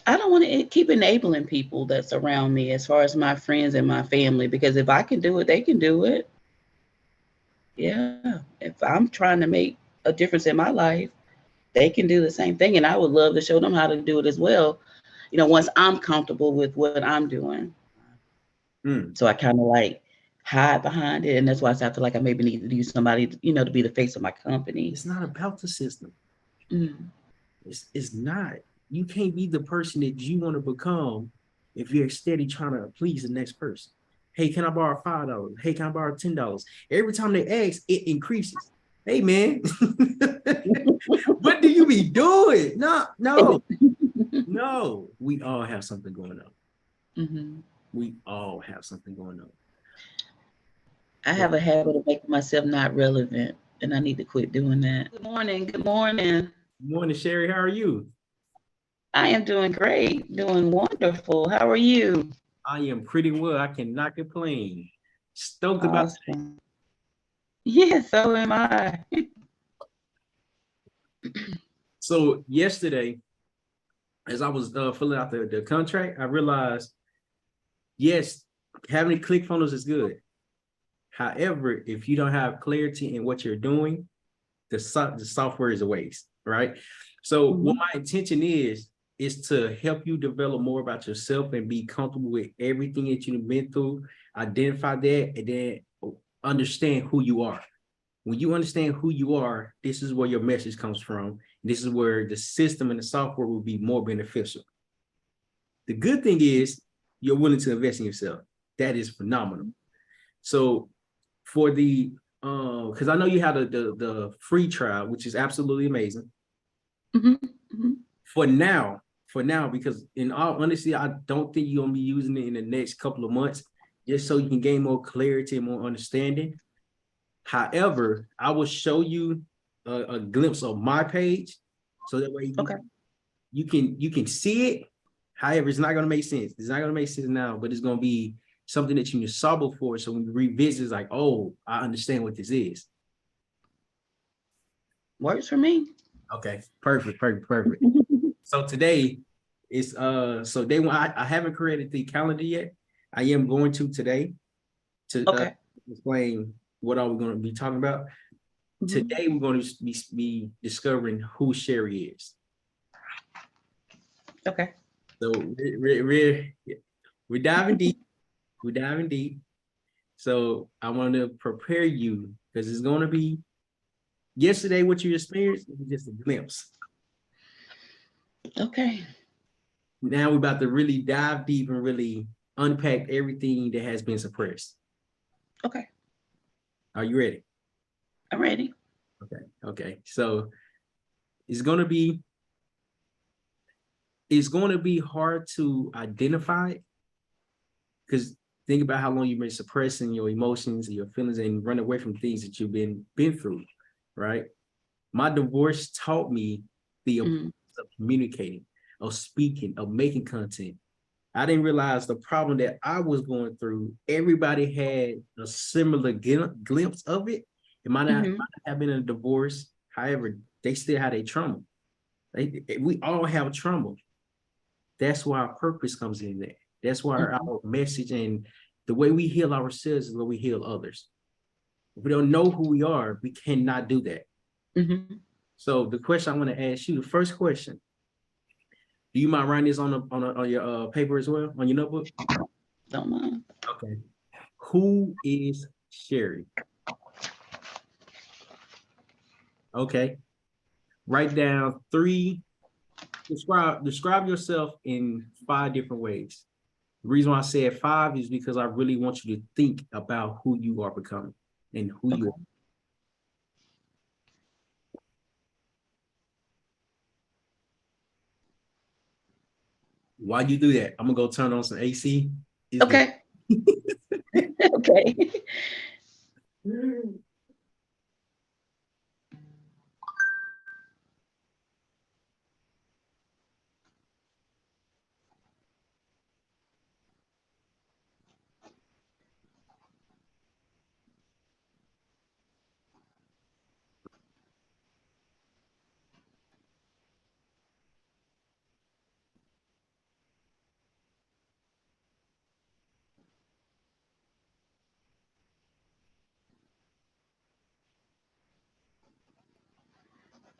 I don't want to keep enabling people that's around me as far as my friends and my family, because if I can do it, they can do it. Yeah. If I'm trying to make a difference in my life, they can do the same thing. And I would love to show them how to do it as well, once I'm comfortable with what I'm doing. Mm. So I kind of like hide behind it. And that's why I feel like I maybe need to use somebody, to be the face of my company. It's not about the system. Mm. It's not. You can't be the person that you want to become if you're steady trying to please the next person. Hey, can I borrow $5? Hey, can I borrow $10? Every time they ask, it increases. Hey, man, what do you be doing? No, no, no. We all have something going on. Hmm. We all have something going on. I But have a habit of making myself not relevant, and I need to quit doing that. Good morning. Good morning. morning, Sherry, how are you? I am doing great, doing wonderful. How are you? I am pretty well. I cannot complain. Stoked about. Awesome. Yeah, so am I. So yesterday, as I was filling out the contract, I realized, yes, having click funnels is good. However, if you don't have clarity in what you're doing, the software is a waste, right? So what Mhm. my intention is to help you develop more about yourself and be comfortable with everything that you've been through, identify that, and then understand who you are. When you understand who you are, this is where your message comes from. This is where the system and the software will be more beneficial. The good thing is you're willing to invest in yourself. That is phenomenal. So for the because I know you had the free trial, which is absolutely amazing. Mhm. Mhm. For now, because in all honesty, I don't think you're gonna be using it in the next couple of months, just so you can gain more clarity and more understanding. However, I will show you a glimpse of my page, so that way Okay. you can see it. However, it's not gonna make sense. It's not gonna make sense now, but it's gonna be something that you saw before. So when you revisit, it's like, oh, I understand what this is. Works for me. Okay, perfect, perfect, perfect. So today is so day one. I haven't created the calendar yet. I am going to today to Okay. explain what are we going to be talking about. Mhm. Today we're going to be discovering who Sherry is. Okay. So we're diving deep. We're diving deep. So I want to prepare you because it's going to be yesterday what you experienced is just a glimpse. Okay. Now we're about to really dive deep and really unpack everything that has been suppressed. Okay. Are you ready? I'm ready. Okay. Okay. So it's gonna be it's going to be hard to identify because think about how long you've been suppressing your emotions and your feelings and run away from things that you've been through, right? My divorce taught me the importance Mhm. of communicating, of speaking, of making content. I didn't realize the problem that I was going through. Everybody had a similar glimpse of it. It Mhm. might not have been a divorce. However, they still had a trauma. We all have trauma. That's why our purpose comes in there. That's why Mhm. our message and the way we heal ourselves is the way we heal others. If we don't know who we are, we cannot do that. Mhm. So the question I want to ask you, the first question, do you mind writing this on your paper as well, on your notebook? Don't mind. Okay. Who is Sherry? Okay. Write down three. Describe yourself in five different ways. The reason why I said five is because I really want you to think about who you are becoming and who you Okay. are. While you do that, I'm gonna go turn on some AC. It's good. Okay. Okay.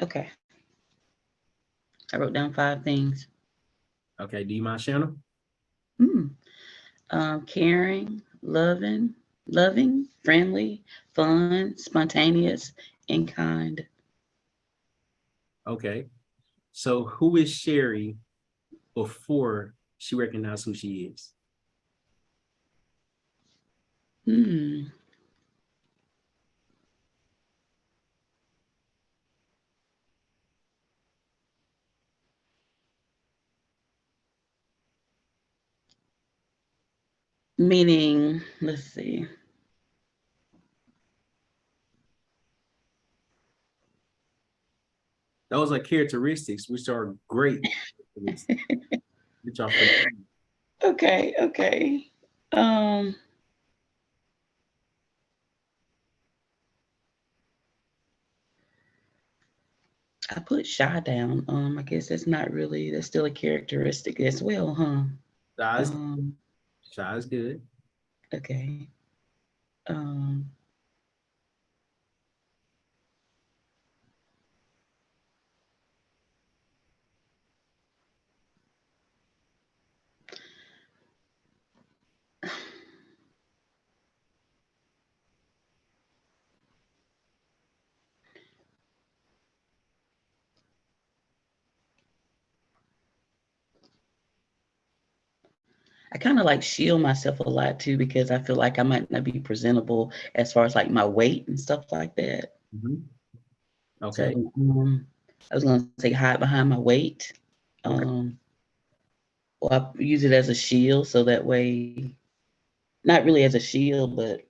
Okay. I wrote down 5 things. Okay, do you mind sharing them? Hmm. Caring, loving, friendly, fun, spontaneous, and kind. Okay. So who is Sherry before she recognized who she is? Hmm. Meaning, let's see. Those are characteristics which are great, which are phenomenal. Okay, okay. Um, I put shy down. I guess that's not really, that's still a characteristic as well, huh? Shy is, Um, shy is good. okay. Um, I kind of like shield myself a lot too because I feel like I might not be presentable as far as like my weight and stuff like that. Mhm. Okay. So I was gonna say hide behind my weight. Okay. Um, or I use it as a shield so that way, not really as a shield, but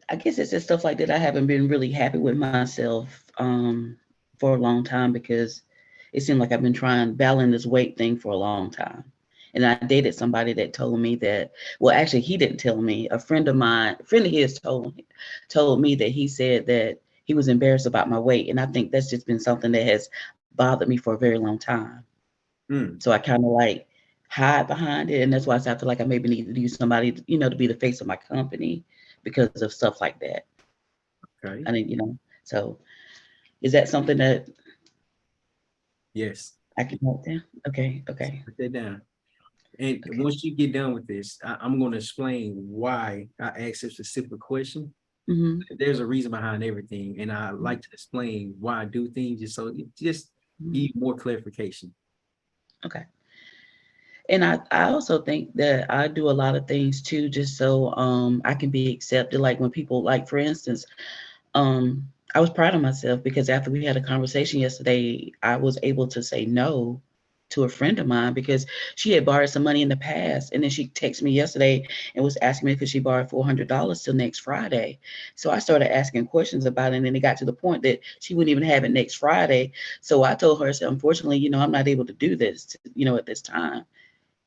I guess it's just stuff like that. I haven't been really happy with myself for a long time because it seemed like I've been trying battling this weight thing for a long time. And I dated somebody that told me that, well, actually, he didn't tell me. A friend of mine, a friend of his told me that he said that he was embarrassed about my weight. And I think that's just been something that has bothered me for a very long time. Mm, So I kind of like hide behind it. And that's why I feel like I maybe need to use somebody, to be the face of my company because of stuff like that. okay. I mean, so is that something that Yes. I can help them? Okay, okay, Put that down. And okay. once you get done with this, I'm going to explain why I asked this specific question. Mm-hmm. There's a reason behind everything, and I like to explain why I do things just so it just Mm-hmm. give you more clarification. Okay. And I also think that I do a lot of things too, just so I can be accepted. Like when people, like for instance, um I was proud of myself because after we had a conversation yesterday, I was able to say no to a friend of mine because she had borrowed some money in the past, and then she texted me yesterday and was asking me, could she borrow $400 till next Friday. So I started asking questions about it, and then it got to the point that she wouldn't even have it next Friday. So I told her, so unfortunately, I'm not able to do this, at this time.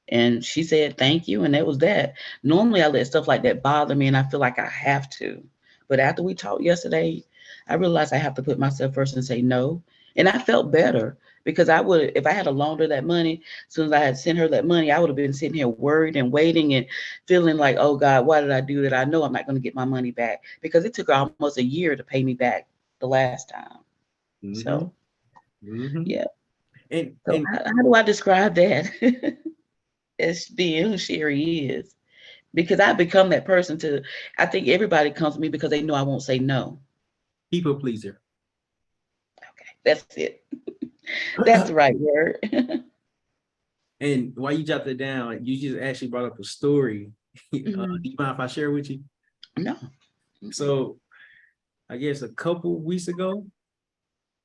And she said, thank you. And that was that. Normally, I let stuff like that bother me, and I feel like I have to. But after we talked yesterday, I realized I have to put myself first and say no. And I felt better because I would, if I had loaned her that money, as soon as I had sent her that money, I would have been sitting here worried and waiting and feeling like, oh God, why did I do that? I know I'm not going to get my money back because it took her almost a year to pay me back the last time. Mm-hmm. So, Mm-hmm. yeah. And So, and how do I describe that as being who Sherry is? Because I become that person to, I think everybody comes to me because they know I won't say no. people pleaser. Okay, that's it. That's the right word. And while you jot that down, you just actually brought up a story. Mhm. Do you mind if I share with you? No. Mm-mm. So I guess a couple weeks ago,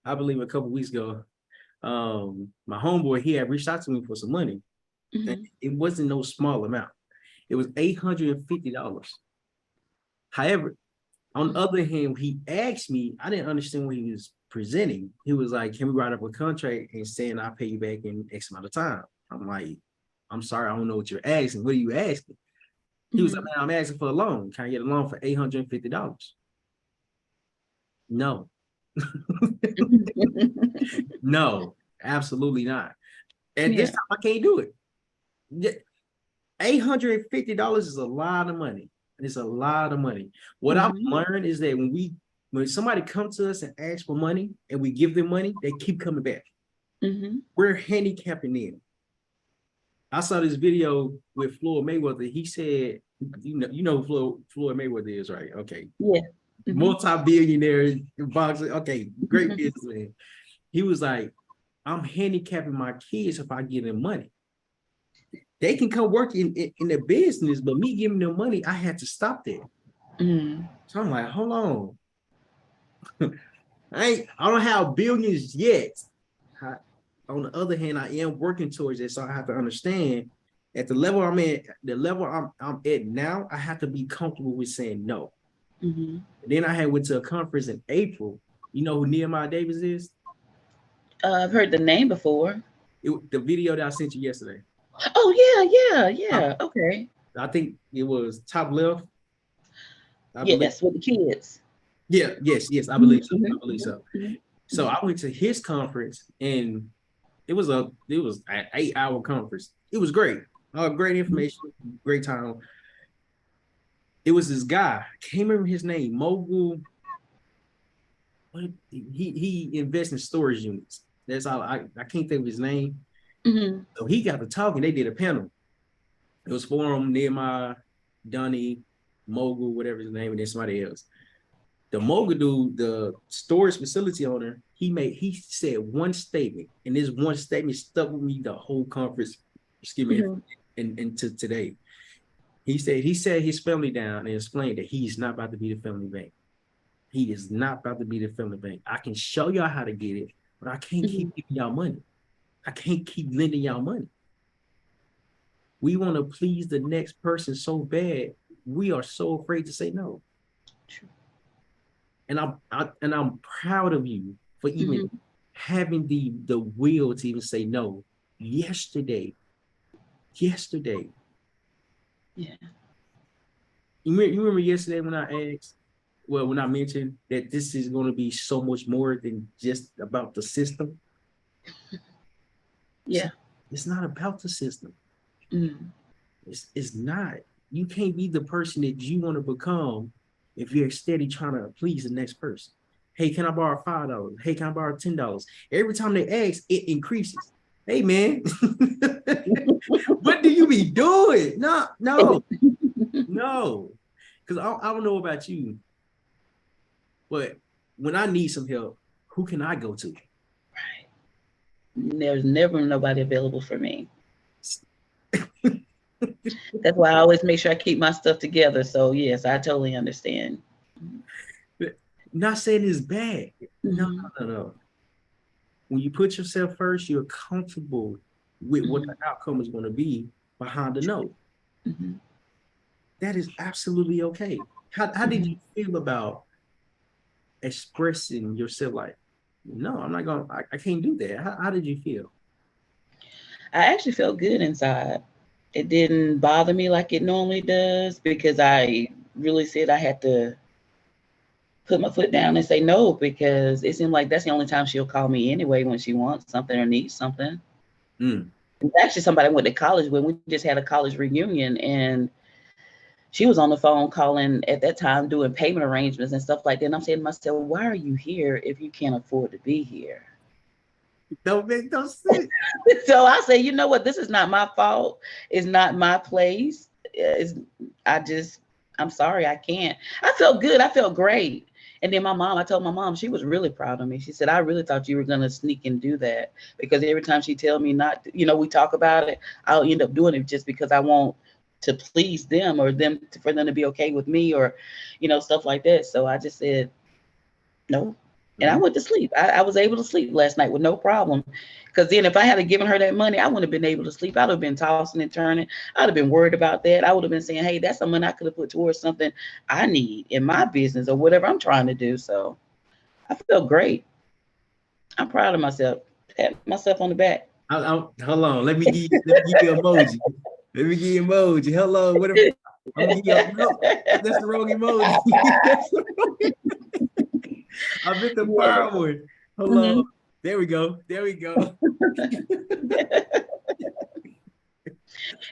I believe a couple weeks ago, my homeboy he had reached out to me for some money. And Mhm. it wasn't no small amount. It was $850. However, on the other hand, he asked me, I didn't understand what he was presenting. He was like, can we write up a contract and saying I'll pay you back in X amount of time? I'm like, I'm sorry, I don't know what you're asking. What are you asking? He was like, Mhm. man, I'm asking for a loan. Can I get a loan for $850? No, no, absolutely not. At this Yeah. time, I can't do it. $850 is a lot of money. It's a lot of money. What I've Mhm. learned is that when we when somebody comes to us and asks for money and we give them money, they keep coming back. Mm-hmm. We're handicapping them. I saw this video with Floyd Mayweather. He said, you know who Floyd Mayweather is, right? Okay. Yeah. Mm-hmm. Multi-billionaire boxer. Okay, great businessman. He was like, I'm handicapping my kids if I give them money. They can come work in the business, but me giving them money, I had to stop that. Mm. So I'm like, hold on. I don't have billions yet. On the other hand, I am working towards it. So I have to understand at the level I'm at, the level I'm at now, I have to be comfortable with saying no. Mm-hmm. Then I went to a conference in April. You know who Nehemiah Davis is? I've heard the name before. The video that I sent you yesterday. Oh yeah. Okay. I think it was top left. I believe. Yes, with the kids. Yeah, yes, I Mm-hmm. believe so. I believe so. Mm-hmm. So I went to his conference, and it was an 8-hour conference. It was great. Great information, great time. It was this guy, can't remember his name, Mogul. He invests in storage units. That's all. I can't think of his name. Mm-hmm. So he got to talking. They did a panel. It was for him, Nehemiah, Donnie, Mogul, whatever his name, and then somebody else. The Mogul dude, the storage facility owner, he said one statement, and this one statement stuck with me the whole conference. Excuse me, and to today. He said his family down and explained that he's not about to be the family bank. He is not about to be the family bank. I can show y'all how to get it, but I can't keep giving y'all money. I can't keep lending y'all money. We want to please the next person so bad, we are so afraid to say no. True. And I'm proud of you for even having the will to even say no yesterday. Yeah. You remember yesterday when I asked, well, when I mentioned that this is going to be so much more than just about the system. Yeah. It's not about the system. Mm. It's not. You can't be the person that you want to become if you're steady trying to please the next person. Hey, can I borrow $5? Hey, can I borrow $10? Every time they ask, it increases. Hey, man, what do you be doing? No. Because I don't know about you, but when I need some help, who can I go to? Right. There's never nobody available for me. That's why I always make sure I keep my stuff together. So yes, I totally understand. Not saying it's bad. Mm-hmm. No. When you put yourself first, you're comfortable with what the outcome is going to be behind the no. Mm-hmm. That is absolutely okay. How did you feel about expressing yourself like, no, I'm not going to, I can't do that. How did you feel? I actually felt good inside. It didn't bother me like it normally does because I really said I had to put my foot down and say no because it seemed like that's the only time she'll call me anyway when she wants something or needs something. It's actually somebody I went to college with. We just had a college reunion and she was on the phone calling at that time doing payment arrangements and stuff like that. And I'm saying to myself, why are you here if you can't afford to be here? Don't make no sense. So I say, you know what? This is not my fault. It's not my place. I'm sorry, I can't. I felt good. I felt great. And then I told my mom, she was really proud of me. She said, I really thought you were going to sneak and do that because every time she tell me not to, we talk about it, I'll end up doing it just because I want to please them or for them to be okay with me or, stuff like that. So I just said, no. And I went to sleep. I was able to sleep last night with no problem. Because then if I had given her that money, I wouldn't have been able to sleep. I'd have been tossing and turning. I'd have been worried about that. I would have been saying, hey, that's some money I could have put towards something I need in my business or whatever I'm trying to do. So I feel great. I'm proud of myself. Pat myself on the back. Hold on. Let me give you an emoji. Let me give you an emoji. Hello. What if I'm gonna give you that's the wrong emoji. I meant the fire one. Hello. There we go.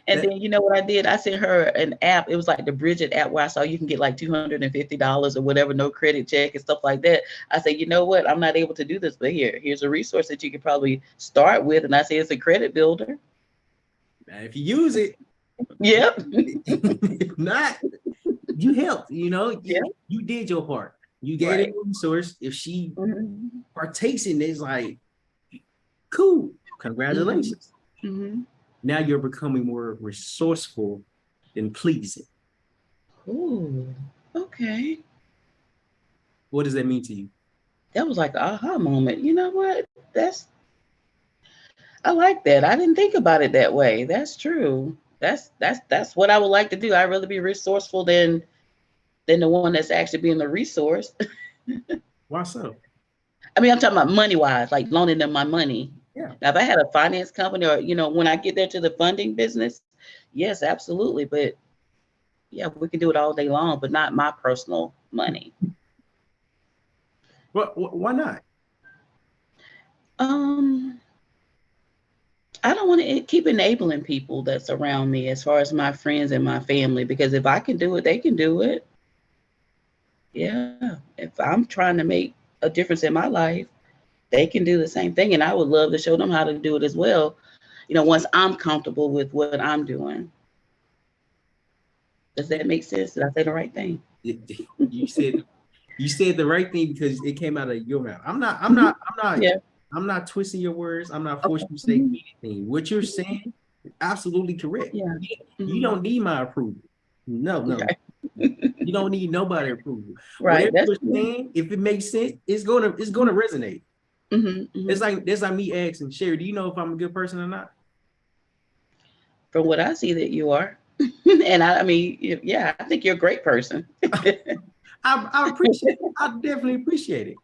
And That then you know what I did? I sent her an app. It was like the Bridget app where I saw you can get like $250 or whatever, no credit check and stuff like that. I said, you know what? I'm not able to do this, but here's a resource that you could probably start with. And I said it's a credit builder. if you use it, Yep. if not, you helped. Yeah. You did your part. You gave it Right. a resource. If she Hmm. partakes in it, it's like, cool, Hmm. congratulations. Hmm. Now you're becoming more resourceful than pleasing. Ooh. Okay. What does that mean to you? That was like an aha moment. You know what? I like that. I didn't think about it that way. That's true. That's what I would like to do. I'd rather be resourceful than the one that's actually being the resource. Why so? I mean, I'm talking about money wise, like loaning them my money. Yeah. Now, if I had a finance company or, when I get there to the funding business, yes, absolutely. But yeah, we can do it all day long, but not my personal money. Well, why not? Um, I don't want to keep enabling people that's around me as far as my friends and my family, because if I can do it, they can do it. Yeah. If I'm trying to make a difference in my life, they can do the same thing. And I would love to show them how to do it as well. Once I'm comfortable with what I'm doing. Does that make sense? Did I say the right thing? You said the right thing because it came out of your mouth. Hmm. Yeah. I'm not twisting your words. I'm not Okay. forcing you to say Hmm. anything. What you're saying is absolutely correct. Yeah. You Hmm. don't need my approval. No, no, Okay. you don't need nobody approval. Right. Whatever That's you're true. saying, if it makes sense, it's gonna resonate. Hmm. Hmm. That's like me asking Sherry, do you know if I'm a good person or not? From what I see that you are, and I mean, yeah, I think you're a great person. I appreciate it. I definitely appreciate it.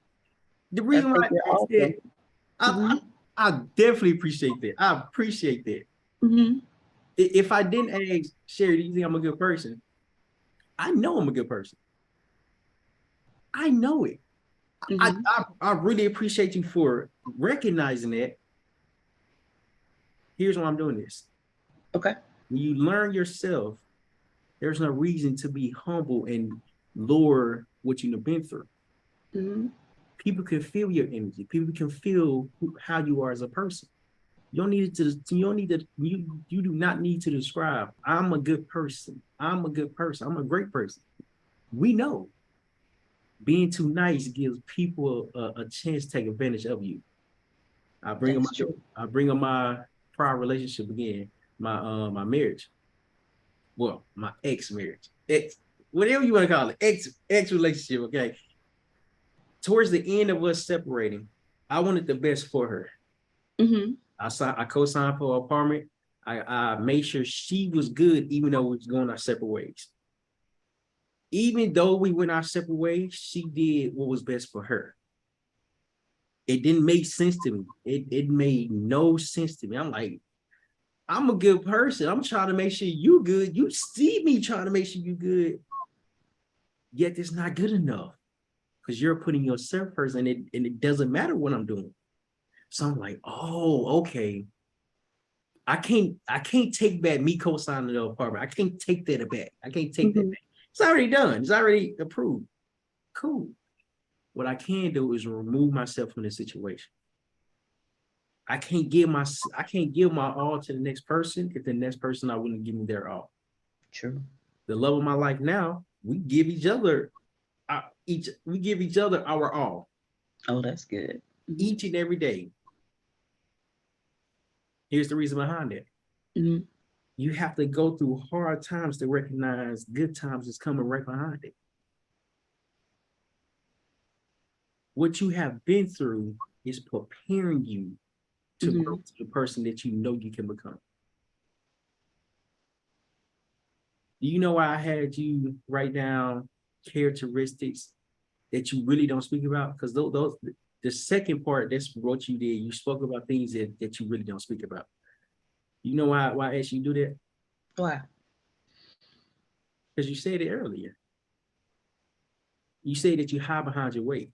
The I reason why think I you're asked awesome. that, Hmm. I definitely appreciate that. I appreciate that. Hmm. If I didn't ask Sherry, do you think I'm a good person? I know I'm a good person. I know it. Hmm. I really appreciate you for recognizing that. Here's why I'm doing this. Okay. When you learn yourself, there's no reason to be humble and lower what you've been through. Hmm. People can feel your energy. People can feel how you are as a person. You don't need to. You don't need to. You do not need to describe. I'm a good person. I'm a good person. I'm a great person. We know being too nice gives people a chance to take advantage of you. I bring up That's my true. I bring up my prior relationship again, my marriage. Well, my ex marriage, ex whatever you want to call it, ex relationship. Okay, towards the end of us separating, I wanted the best for her. Hmm. I co-signed for her apartment. I made sure she was good, even though we was going our separate ways. Even though we went our separate ways, she did what was best for her. It didn't make sense to me. It made no sense to me. I'm like, I'm a good person. I'm trying to make sure you good. You see me trying to make sure you good. Yet it's not good enough because you're putting yourself first, and it doesn't matter what I'm doing. So I'm like, oh, okay. I can't take back me co-signing the apartment. I can't take that back. I can't take that Hmm. back. It's already done. It's already approved. Cool. What I can do is remove myself from the situation. I can't give my all to the next person if the next person I wouldn't give me their all. True. The love of my life now, we give each other we give each other our all Oh, that's good. Hmm. each and every day. Here's the reason behind it. Hmm. You have to go through hard times to recognize good times is coming right behind it. What you have been through is preparing you to grow Hmm. to the person that you know you can become. Do you know why I had you write down characteristics that you really don't speak about? Because those the second part, that's what you did. You spoke about things that you really don't speak about. You know why I asked you to do that? Wow. Because you said it earlier. You say that you hide behind your weight.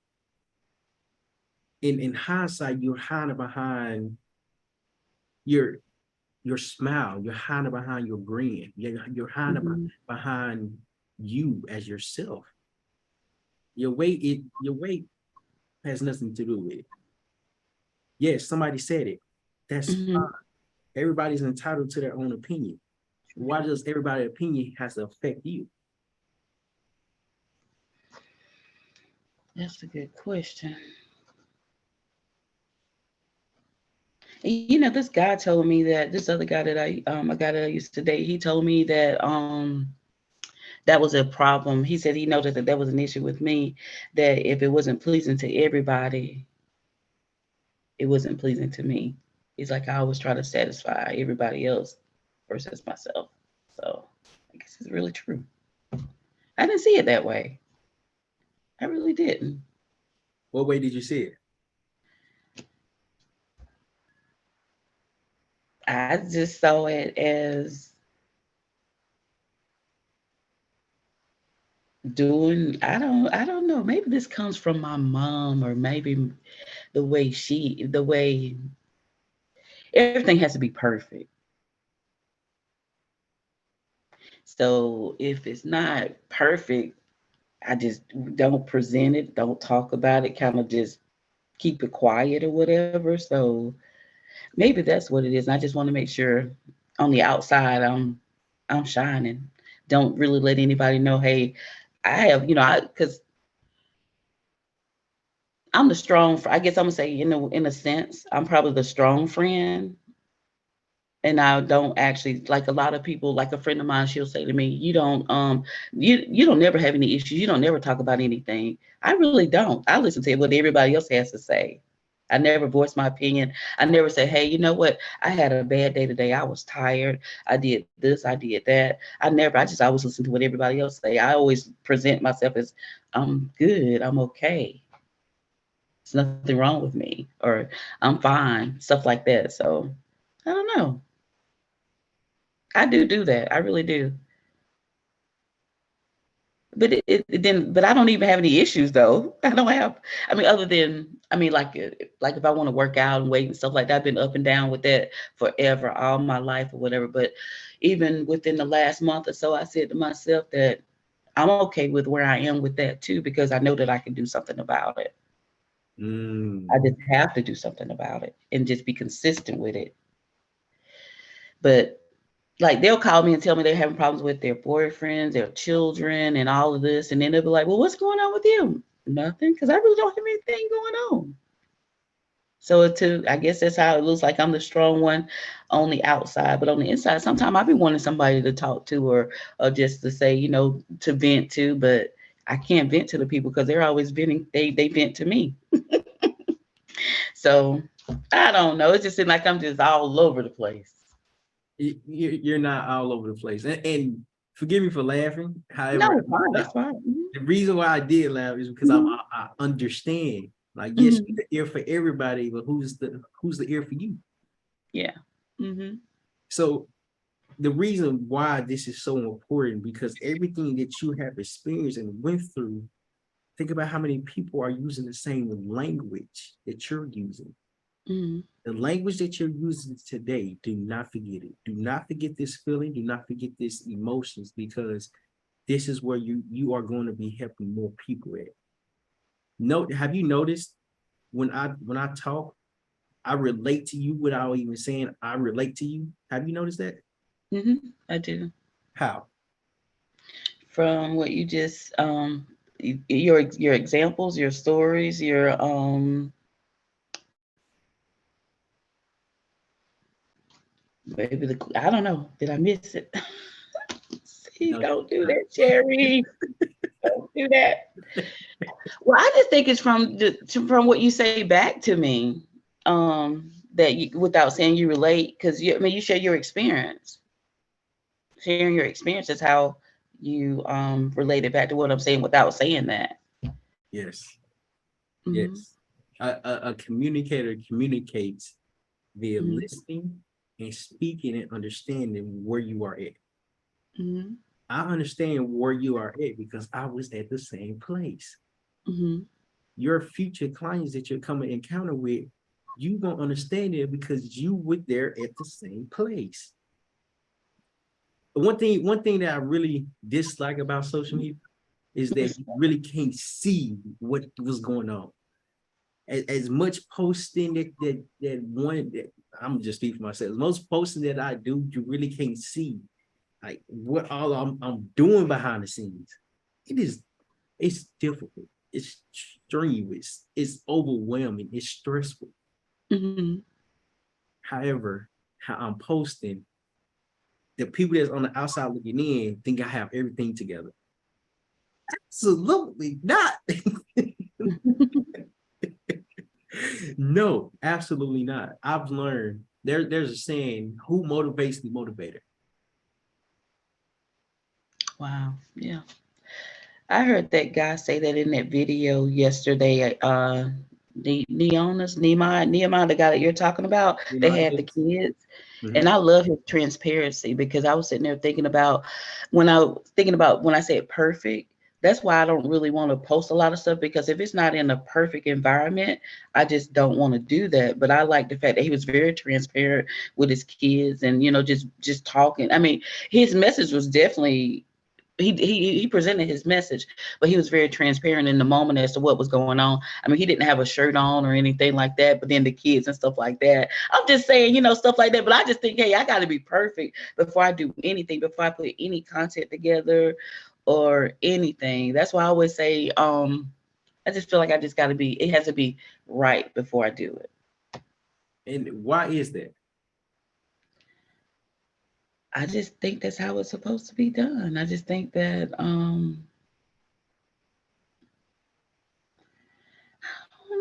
In hindsight, you're hiding behind your your smile, you're hiding behind your grin, you're hiding Mhm. behind you as yourself. Your weight has nothing to do with it. Yes, somebody said it. That's fine. Mhm. Everybody's entitled to their own opinion. Why does everybody's opinion has to affect you? That's a good question. This guy told me that this other guy that a guy that I used to date, he told me that that was a problem. He said he noticed that was an issue with me, that if it wasn't pleasing to everybody, it wasn't pleasing to me. He's like, I always try to satisfy everybody else versus myself. So I guess it's really true. I didn't see it that way. I really didn't. What way did you see it? I just saw it as doing, I don't know. Maybe this comes from my mom, or maybe the way everything has to be perfect. So if it's not perfect, I just don't present it, don't talk about it, kind of just keep it quiet or whatever. So maybe that's what it is. I just want to make sure on the outside I'm shining. Don't really let anybody know, hey, I have, because I'm the strong. I guess I'm gonna say in a sense, I'm probably the strong friend, and I don't actually, like, a lot of people, like a friend of mine, she'll say to me, you don't never have any issues. You don't never talk about anything. I really don't. I listen to what everybody else has to say. I never voice my opinion. I never say, hey, you know what? I had a bad day today. I was tired. I did this. I did that. I just always listen to what everybody else say. I always present myself as I'm good. I'm okay. There's nothing wrong with me, or I'm fine. Stuff like that. So I don't know. I do that. I really do. But I don't even have any issues though. I don't have. I mean, other than, like if I want to work out and weight and stuff like that, I've been up and down with that forever, all my life or whatever. But even within the last month or so, I said to myself that I'm okay with where I am with that too, because I know that I can do something about it. I Mm. just have to do something about it and just be consistent with it. But like they'll call me and tell me they're having problems with their boyfriends, their children, and all of this, and then they'll be like, "Well, what's going on with you?" Nothing, because I really don't have anything going on. So I guess that's how it looks like I'm the strong one on the outside, but on the inside, sometimes I be wanting somebody to talk to, or just to say, to vent to, but I can't vent to the people because they're always venting. They vent to me. So I don't know. It just seems like I'm just all over the place. You're not all over the place, and forgive me for laughing. No, However, it's fine. It's fine. the reason why I did laugh is because Hmm. I understand. Like, yes, Hmm. you're the ear for everybody, but who's the ear for you? Yeah. Hmm. So the reason why this is so important, because everything that you have experienced and went through, think about how many people are using the same language that you're using. Hmm. The language that you're using today, do not forget it. Do not forget this feeling. Do not forget this emotions, because this is where you are going to be helping more people at. Note, have you noticed when I talk, I relate to you without even saying I relate to you? Have you noticed that? Hmm. I do. How? From what you just your examples, your stories, your maybe the I don't know. Did I miss it? See, No, don't do that, Cherry. Don't do that. Well, I just think it's from what you say back to me. That you, without saying you relate, because you share your experience. Sharing your experience is how you relate it back to what I'm saying without saying that. yes, Hmm. yes. A communicator communicates via Hmm. listening and speaking and understanding where you are at. Hmm. I understand where you are at because I was at the same place. Hmm. Your future clients that you're coming encounter with, You gonna understand it because you were there at the same place. One thing that I really dislike about social media is that you really can't see what was going on. As much posting that I'm just speaking for myself. Most posting that I do, you really can't see like what all I'm doing behind the scenes. It is it's difficult. It's strenuous. It's overwhelming. It's stressful. Mm-hmm. However, how I'm posting, the people that's on the outside looking in think I have everything together. Absolutely not. No, absolutely not. I've learned there's a saying, who motivates the motivator? Wow. Yeah. I heard that guy say that in that video yesterday. Nehemiah, the guy that you're talking about, You they know, had the kids. And mhm. I love his transparency because I was sitting there thinking about when I said perfect, that's why I don't really want to post a lot of stuff because if it's not in a perfect environment, I just don't want to do that. But I like the fact that he was very transparent with his kids and just talking. I mean, his message was definitely he presented his message, but he was very transparent in the moment as to what was going on. I mean, he didn't have a shirt on or anything like that, but then the kids and stuff like that. I'm just saying, stuff like that. But I just think, hey, I got to be perfect before I do anything, before I put any content together or anything. That's why I always say, I just feel like I just got to be. It has to be right before I do it. And why is that? I just think that's how it's supposed to be done. I just think that I don't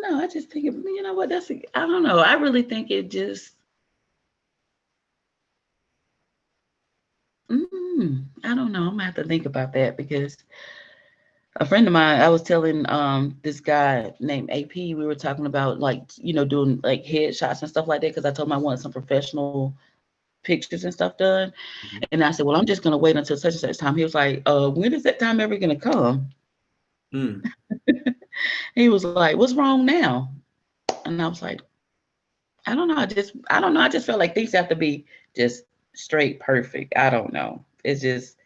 know. I just think what I don't know. I really think it just I don't know. I'm gonna have to think about that because a friend of mine, I was telling this guy named AP, we were talking about like doing like headshots and stuff like that because I told him I wanted some professional pictures and stuff done, Mhm. and I said, well, I'm just gonna wait until such and such time. He was like, when is that time ever gonna come? Mm. He was like, what's wrong now? And I was like, I don't know. I just felt like things have to be just straight perfect. I don't know. It's just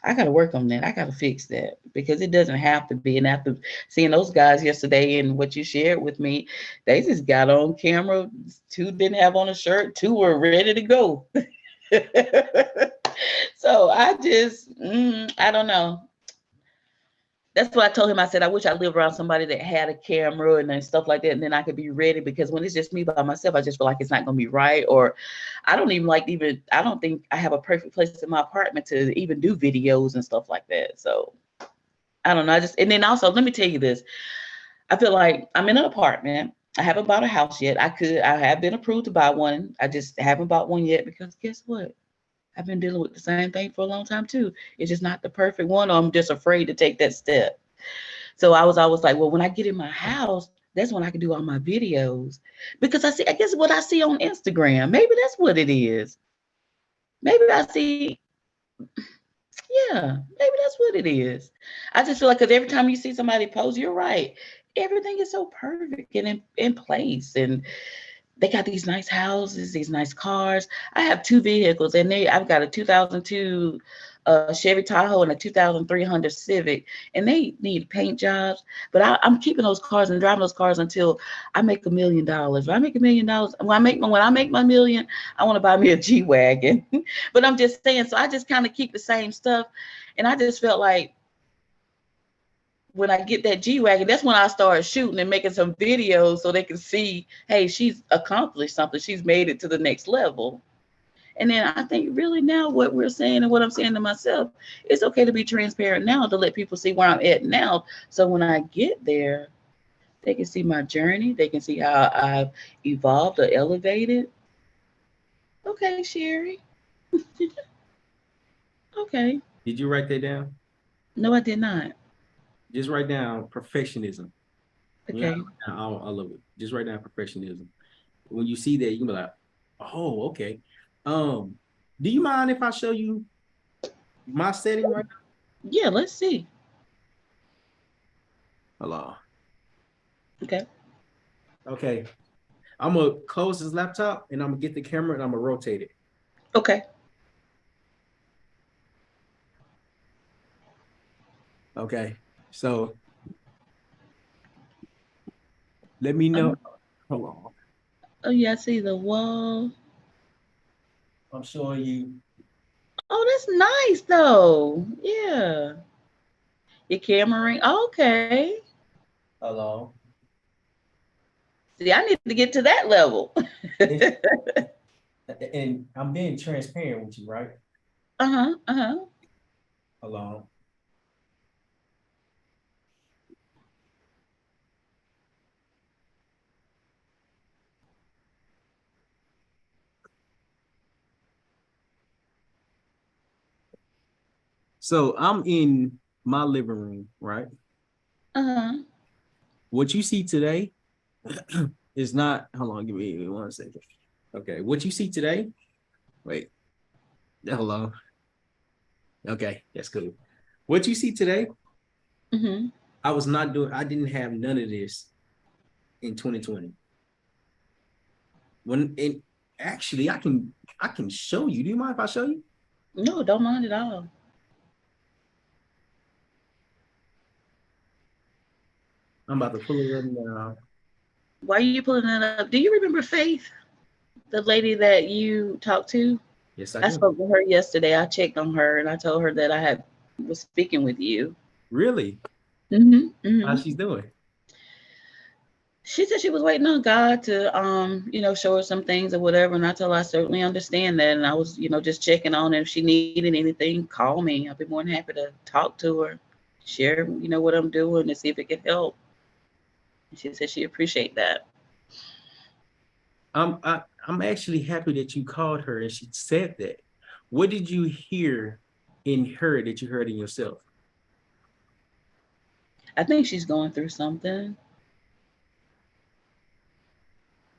I gotta work on that. I gotta fix that because it doesn't have to be. And after seeing those guys yesterday and what you shared with me, they just got on camera. Two didn't have on a shirt. Two were ready to go. So I don't know. That's what I told him. I said, I wish I lived around somebody that had a camera and then stuff like that, and then I could be ready. Because when it's just me by myself, I just feel like it's not going to be right. Or I don't even like even. I don't think I have a perfect place in my apartment to even do videos and stuff like that. So I don't know. And then also let me tell you this. I feel like I'm in an apartment. I haven't bought a house yet. I have been approved to buy one. I just haven't bought one yet because guess what? I've been dealing with the same thing for a long time too. It's just not the perfect one, or I'm just afraid to take that step. So I was always like, well, when I get in my house, that's when I can do all my videos. Because I guess what I see on Instagram, maybe that's what it is. Maybe I see, yeah, maybe that's what it is. I just feel like because every time you see somebody post, you're right. Everything is so perfect and in place. And they got these nice houses, these nice cars. I have two vehicles, and I've got a 2002 Chevy Tahoe and a 2003 Honda Civic, and they need paint jobs. But I'm keeping those cars and driving those cars until I make $1 million. When I make $1 million, when I make my million, I want to buy me a G wagon. But I'm just saying, so I just kind of keep the same stuff, and I just felt like when I get that G wagon, that's when I start shooting and making some videos so they can see, hey, she's accomplished something. She's made it to the next level. And then I think really now what we're saying and what I'm saying to myself, it's okay to be transparent now to let people see where I'm at now. So when I get there, they can see my journey. They can see how I've evolved or elevated. Okay, Sherry. Okay. Did you write that down? No, I did not. Just write down perfectionism. Yeah, Okay. I love it. Just write down perfectionism. When you see that, you can be like, oh, okay. Um, do you mind if I show you my setting right Yeah, let's see. now? Hello. Okay. Okay. I'm gonna close this laptop and I'm gonna get the camera and I'm gonna rotate it. Okay. Okay. So let me know. Uh-huh. Hold on. Oh yeah, I see the wall. I'm showing you. Oh, that's nice though. Yeah. Your camera ring. Okay. Hello. See, I need to get to that level. And I'm being transparent with you, right? Uh-huh. Uh-huh. Hello. So I'm in my living room, right? Uh-huh. What you see today is not. Hold on, give me 1 second. Okay, what you see today? Wait, hello. Okay, that's cool. What you see today, Mm-hmm. I was not doing. I didn't have none of this in 2020. When it actually, I can show you. Do you mind if I show you? No, don't mind at all. I'm about to pull it up now. Why are you pulling that up? Do you remember Faith, the lady that you talked to? Yes, I I do. spoke to her yesterday. I checked on her and I told her that I had was speaking with you. Really? Mm-hmm. How Mm-hmm. she's doing? She said she was waiting on God to show her some things or whatever. And I told her I certainly understand that. And I was, just checking on her. If she needed anything, call me. I'll be more than happy to talk to her, share, what I'm doing and see if it can help. And she said she appreciate that. I'm actually happy that you called her and she said that. What did you hear in her that you heard in yourself? I think she's going through something.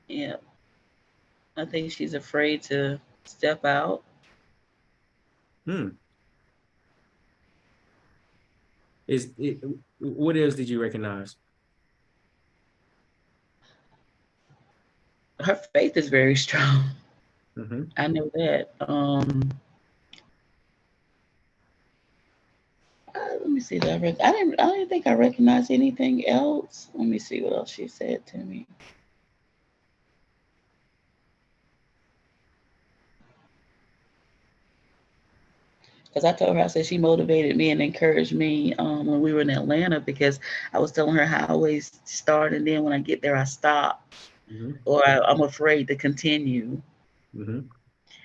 Yeah. I think she's afraid to step out. Hmm. Is it, what else did you recognize? Her faith is very strong. Mm-hmm. I know that. Let me see. I didn't think I recognized anything else. Let me see what else she said to me. Because I told her, I said she motivated me and encouraged me when we were in Atlanta because I was telling her how I always start and then when I get there, I stop Mm-hmm. or I'm afraid to continue. Mm-hmm.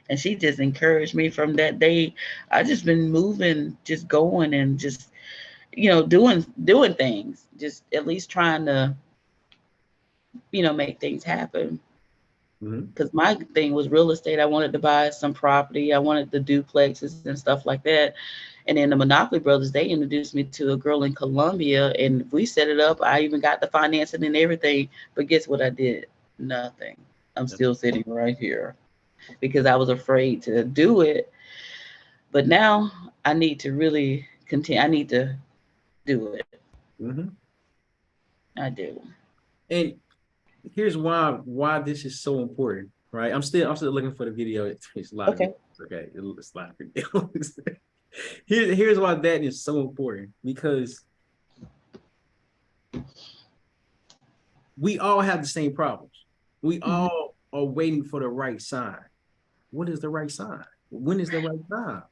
And she just encouraged me from that day. I just been moving, just going and just, doing things, just at least trying to, make things happen. Mm-hmm. Because my thing was real estate. I wanted to buy some property. I wanted the duplexes and stuff like that. And then the Monopoly Brothers, they introduced me to a girl in Colombia, and we set it up. I even got the financing and everything. But guess what I did? Nothing. I'm still sitting right here because I was afraid to do it. But now I need to really continue. I need to do it. Mm-hmm. I do. And here's why this is so important, right? I'm still looking for the video. It's a lot of Okay. videos. Okay, it's a lot of videos. Here's why that is so important because we all have the same problems. We Hmm. all are waiting for the right sign. What is the right sign? When is the right time?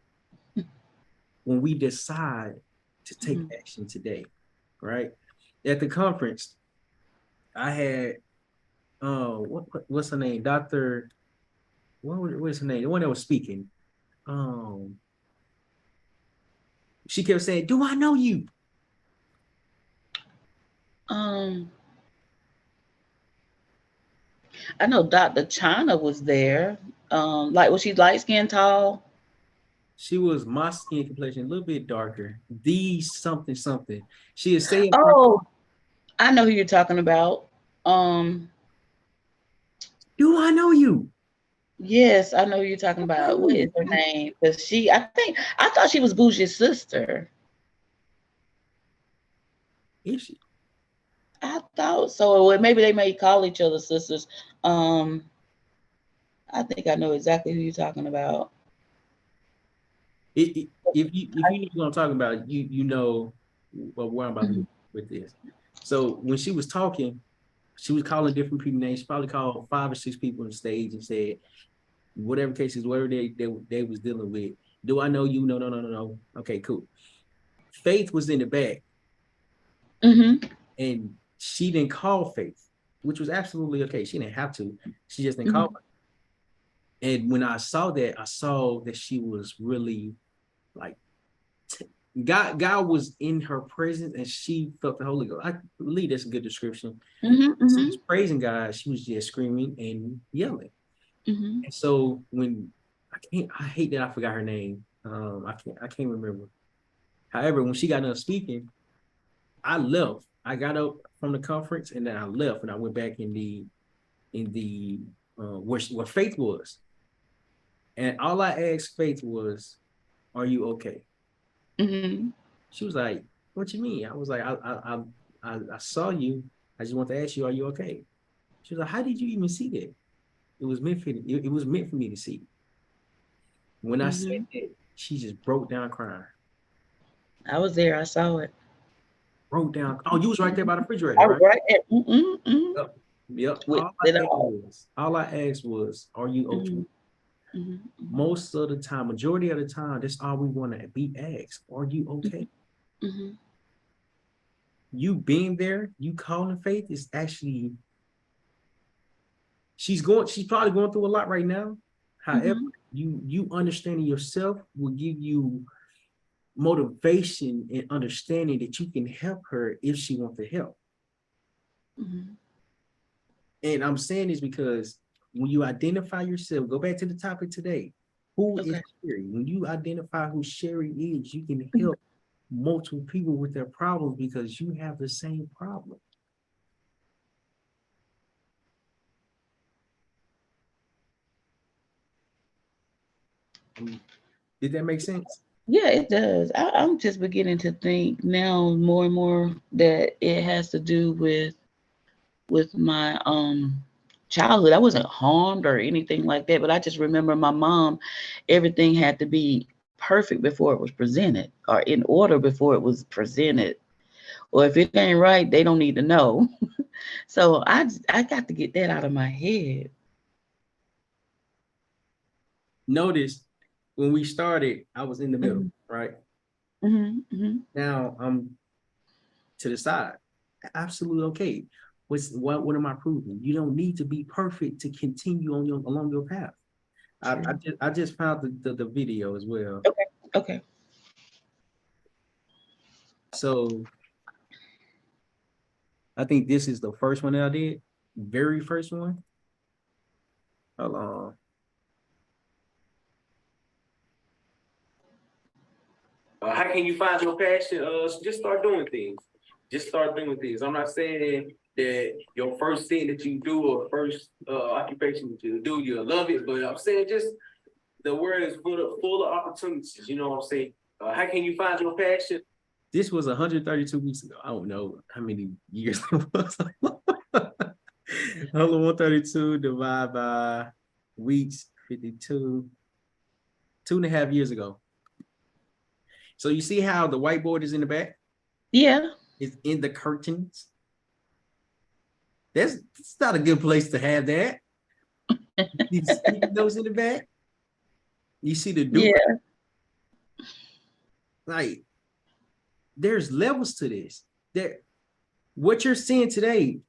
When we decide to take Hmm. action today, right? At the conference, I had what's her name? Dr. What's her name? The one that was speaking. Um, she kept saying, "Do I know you?" Um, I know Dr. China was there. Like was she light skinned tall? She was my skin complexion, a little bit darker. The something something. She is saying, Oh, I know who you're talking about. Um, "Do I know you?" yes, I know who you're talking about. What is her name? Because I thought she was Bougie's sister. Is she? I thought so. Well, maybe they may call each other sisters. Um, I think I know exactly who you're talking about. If you know what I'm talking about, you know where I'm about to go Mhm, with this. So when she was talking, she was calling different people names. She probably called 5 or 6 people on the stage and said, whatever cases, whatever they was dealing with. Do I know you? No, no, no, no, no. Okay, cool. Faith was in the back, mhm, and she didn't call Faith, which was absolutely okay. She didn't have to. She just didn't call mhm, her. And when I saw that, I saw that she was really like God was in her presence, and she felt the Holy Ghost. I believe that's a good description. mhm, She was mhm, praising God. She was just screaming and yelling. mhm, And so when I hate that I forgot her name. I can't remember. However, when she got done speaking, I left. I got up from the conference and then I left and I went back in the where Faith was. And all I asked Faith was, "Are you okay?" mhm, She was like, "What you mean?" I was like, I saw you. I just want to ask you, are you okay?" She was like, "How did you even see that?" It was meant for it was meant for me to see. When I said mhm. that, she just broke down crying. I was there. I saw it. Broke down. Oh, you was right there by the refrigerator, I was right? right there. Mm. Yep. Yep. With it all. All I asked was, are you okay? Mhm, mhm, mhm, Most of the time, majority of the time, that's all we want to be asked. Are you okay? mhm, You being there, you calling Faith is actually she's probably going through a lot right now. However, mhm, you understanding yourself will give you motivation and understanding that you can help her if she wants to help. mhm. And I'm saying this because when you identify yourself, go back to the topic today. Who is Okay. Sherry? When you identify who Sherry is, you can Mhm. help multiple people with their problems because you have the same problem. Did that make sense? Yeah, it does. I'm just beginning to think now more and more that it has to do with my childhood. I wasn't harmed or anything like that, but I just remember my mom, everything had to be perfect before it was presented or in order before it was presented. Or if it ain't right, they don't need to know. So I got to get that out of my head. Notice when we started, I was in the middle, Hmm. right? Hmm. Now I'm to the side. Absolutely okay. What am I proving? You don't need to be perfect to continue on your along your path. True. I just found the video as well. Okay. Okay. So I think this is the first one that I did. Very first one. Hold on. How can you find your passion? Just start doing things. Just start doing things. I'm not saying that your first thing that you do or first occupation that you do, you'll love it, but I'm saying just the world is full of opportunities. You know what I'm saying? How can you find your passion? This was 132 weeks ago. I don't know how many years it was. Hold on, 132 divided by weeks, 52, 2.5 years ago. So you see how the whiteboard is in the back? Yeah. It's in the curtains. It's not a good place to have that. You see those in the back? You see the Duke? Yeah. Like, there's levels to this. There, what you're seeing today,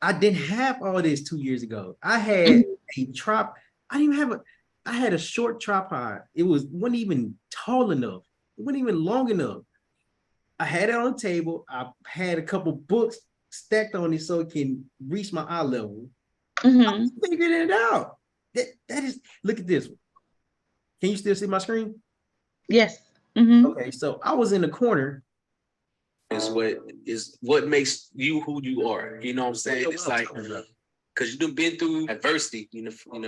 I didn't have all this 2 years ago. I had Mhm. a trap. I didn't even have a. I had a short tripod. It wasn't even tall enough. It wasn't even long enough. I had it on the table. I had a couple books stacked on it so it can reach my eye level. I Mhm. was figuring it out. That is. Look at this one. Can you still see my screen? Yes. Mhm. Okay, so I was in the corner. Is what makes you who you are. You know what I'm saying? It's like because you've been through adversity,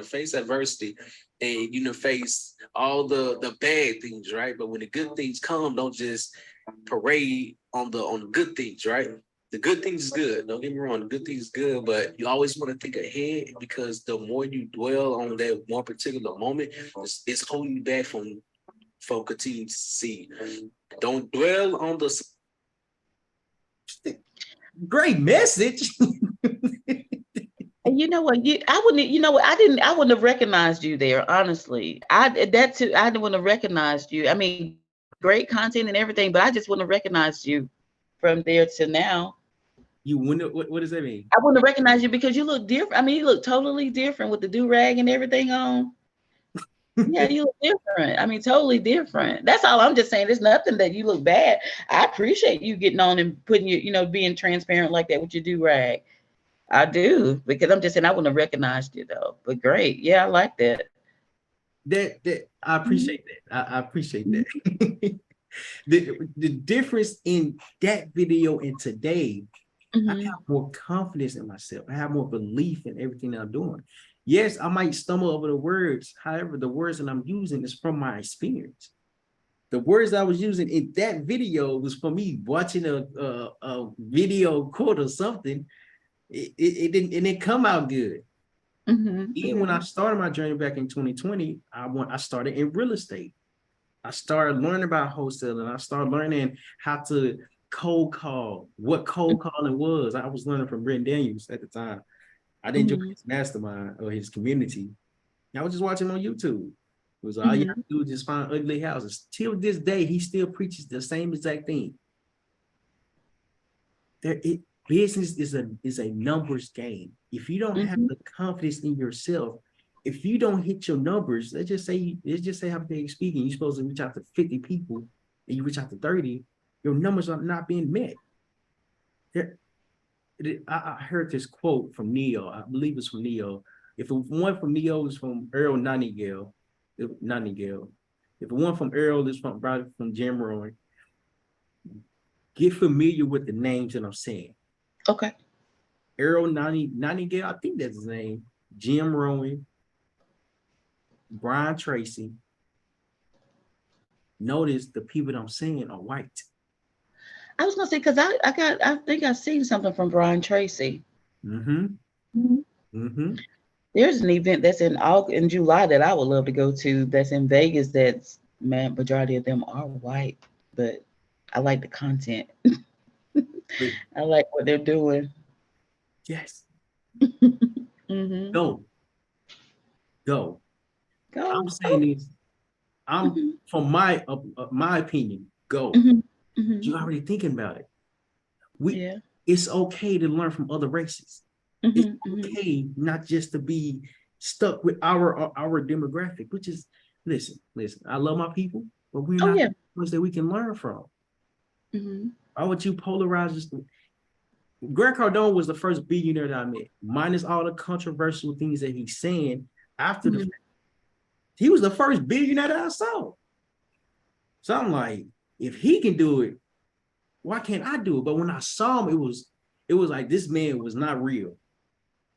face adversity, and face all the bad things, right? But when the good things come, don't just parade on the good things, right? The good things is good. Don't get me wrong. The good things is good, but you always want to think ahead because the more you dwell on that one particular moment, it's holding you back from continuing to see. Don't dwell on the. Great message. And you know what? I wouldn't. You know what? I wouldn't have recognized you there. Honestly, that too. I wouldn't have recognized you. I mean, great content and everything, but I just wouldn't have recognized you from there to now. You wonder what does that mean? I wouldn't have recognized you because you look different. I mean, you look totally different with the do rag and everything on. Yeah, you look different. I mean, totally different. That's all I'm just saying. There's nothing that you look bad. I appreciate you getting on and putting being transparent like that with your do rag. I do because I'm just saying I wouldn't have recognized you though. But great, yeah, I like that. That I Mhm. appreciate that. I appreciate Mhm. that. The difference in that video and today, I Mhm. have more confidence in myself. I have more belief in everything that I'm doing. Yes, I might stumble over the words. However, the words that I'm using is from my experience. The words I was using in that video was for me watching a video quote or something. It didn't come out good. Mhm. Even when I Mhm. started my journey back in 2020, I started in real estate. I started learning about wholesaling. I started learning how to cold call, what cold calling was. I was learning from Brent Daniels at the time. I didn't join Mhm. his mastermind or his community. I was just watching on YouTube. It was all you have Mhm. to do is just find ugly houses. Till this day, he still preaches the same exact thing. There, business is a numbers game. If you don't have Mhm. the confidence in yourself, if you don't hit your numbers, let's just say how big speaking, you're supposed to reach out to 50 people and you reach out to 30, your numbers are not being met. There, I heard this quote from Neo. I believe it's from Neo. If one from Neo is from Earl Nightingale. If one from Earl is from Jim Rohn, get familiar with the names that I'm saying. Okay. Nightingale, I think that's his name. Jim Rohn, Brian Tracy. Notice the people that I'm saying are white. I was gonna say because I think I've seen something from Brian Tracy. Mm-hmm. Mhm. Mm-hmm. There's an event that's in July that I would love to go to. That's in Vegas. That's man, majority of them are white, but I like the content. But I like what they're doing. yes, Mhm. go, go. I'm Go. saying Oh. this. I'm Mhm. from my opinion. Go. Mhm. Mhm. You're already thinking about it. We. Yeah. It's okay to learn from other races. It's Mhm. Mhm. okay not just to be stuck with our demographic, which is listen. I love my people, but we're Oh not yeah. the ones that we can learn from. Mhm. Why would you polarize this? Grant Cardone was the first billionaire that I met, minus all the controversial things that he's saying after the Mhm. fact. He was the first billionaire that I saw. So I'm like, if he can do it, why can't I do it? But when I saw him, it was like this man was not real.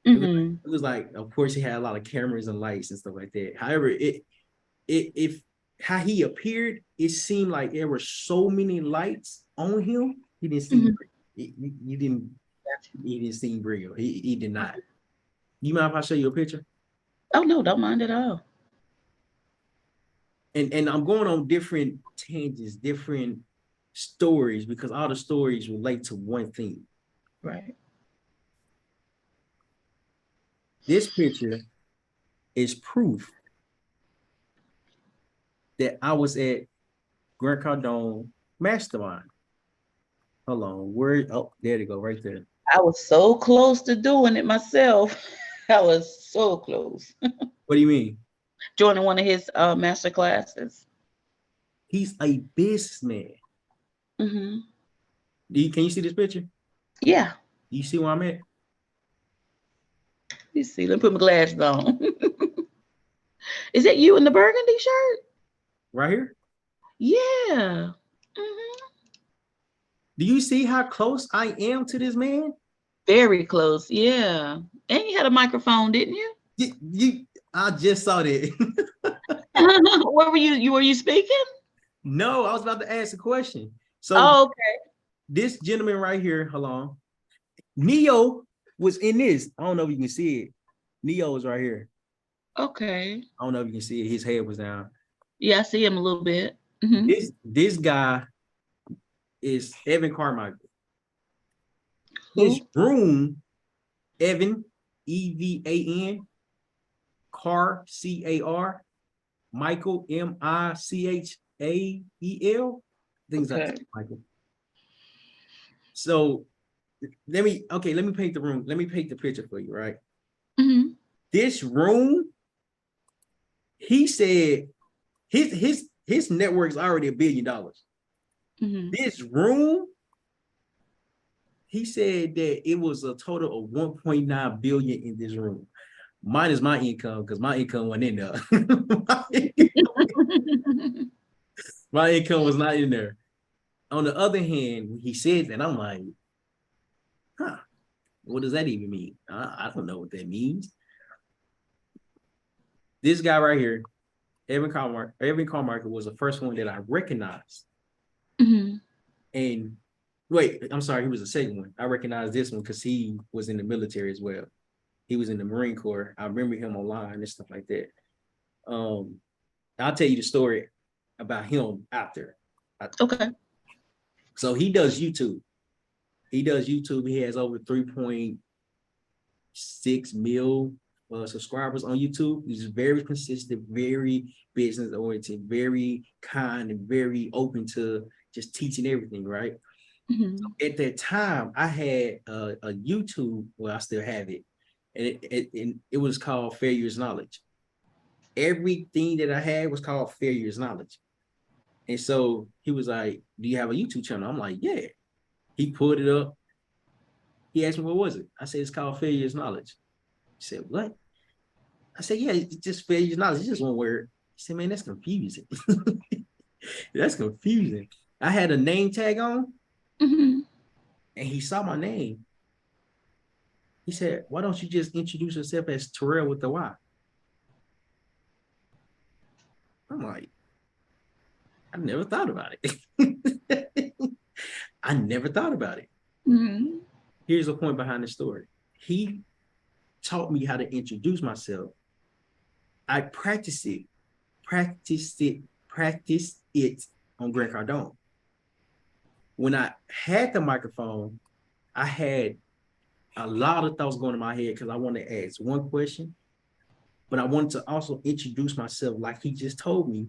Mhm. It was like, of course, he had a lot of cameras and lights and stuff like that. However, if how he appeared, it seemed like there were so many lights on him. He didn't seem Mhm. he didn't Gotcha. he didn't seem real. He did not. You mind if I show you a picture? Oh no, don't mind at all. And I'm going on different tangents, different stories because all the stories relate to one thing. Right. This picture is proof that I was at Grant Cardone Mastermind. Hold on, where? Oh, there they go, right there. I was so close to doing it myself. I was so close. What do you mean? Joining one of his master classes. He's a businessman. Mhm. Can you see this picture? Yeah. You see where I'm at? You see, let me put my glasses on. Is that you in the burgundy shirt? Right here. Yeah. Mhm. Do you see how close I am to this man? Very close. Yeah. And you had a microphone, didn't you? I just saw that. Where were you? Were you speaking? No, I was about to ask a question. So Oh, okay. this gentleman right here, hold on. Neo was in this. I don't know if you can see it. Neo is right here. Okay. I don't know if you can see it. His head was down. Yeah, I see him a little bit. Mm-hmm. This guy is Evan Carmichael. His Who? room, Evan, EVAN, Car, CAR, Michael, MICHAEL. Things like Okay. that, Michael. So let me paint the room. Let me paint the picture for you, right? Mm-hmm. This room, he said his network is already $1 billion. Mm-hmm. This room, he said that it was a total of 1.9 billion in this room. Minus my income, because my income went in there. My income was not in there. On the other hand, he said that, I'm like, huh, what does that even mean? I don't know what that means. This guy right here, Evan Carmichael was the first one that I recognized. Mm-hmm. And wait, I'm sorry, he was the second one. I recognized this one because he was in the military as well. He was in the Marine Corps. I remember him online and stuff like that. I'll tell you the story about him after. Okay. So he does YouTube. He has over 3.6 million subscribers on YouTube. He's very consistent, very business oriented, very kind, and very open to just teaching everything, right? Mm-hmm. So at that time, I had a YouTube, well, I still have it, and it was called Failure's Knowledge. Everything that I had was called Failure's Knowledge. And so he was like, do you have a YouTube channel? I'm like, yeah. He pulled it up. He asked me, what was it? I said, it's called Failure's Knowledge. He said, what? I said, yeah, it's just Failure's Knowledge. It's just one word. He said, man, that's confusing. That's confusing. I had a name tag on, Mm-hmm. and he saw my name. He said, why don't you just introduce yourself as Terrell with the Y? I'm like, I never thought about it. I never thought about it. Mm-hmm. Here's the point behind the story. He taught me how to introduce myself. I practiced it on Grant Cardone. When I had the microphone, I had a lot of thoughts going in my head because I wanted to ask one question, but I wanted to also introduce myself like he just told me,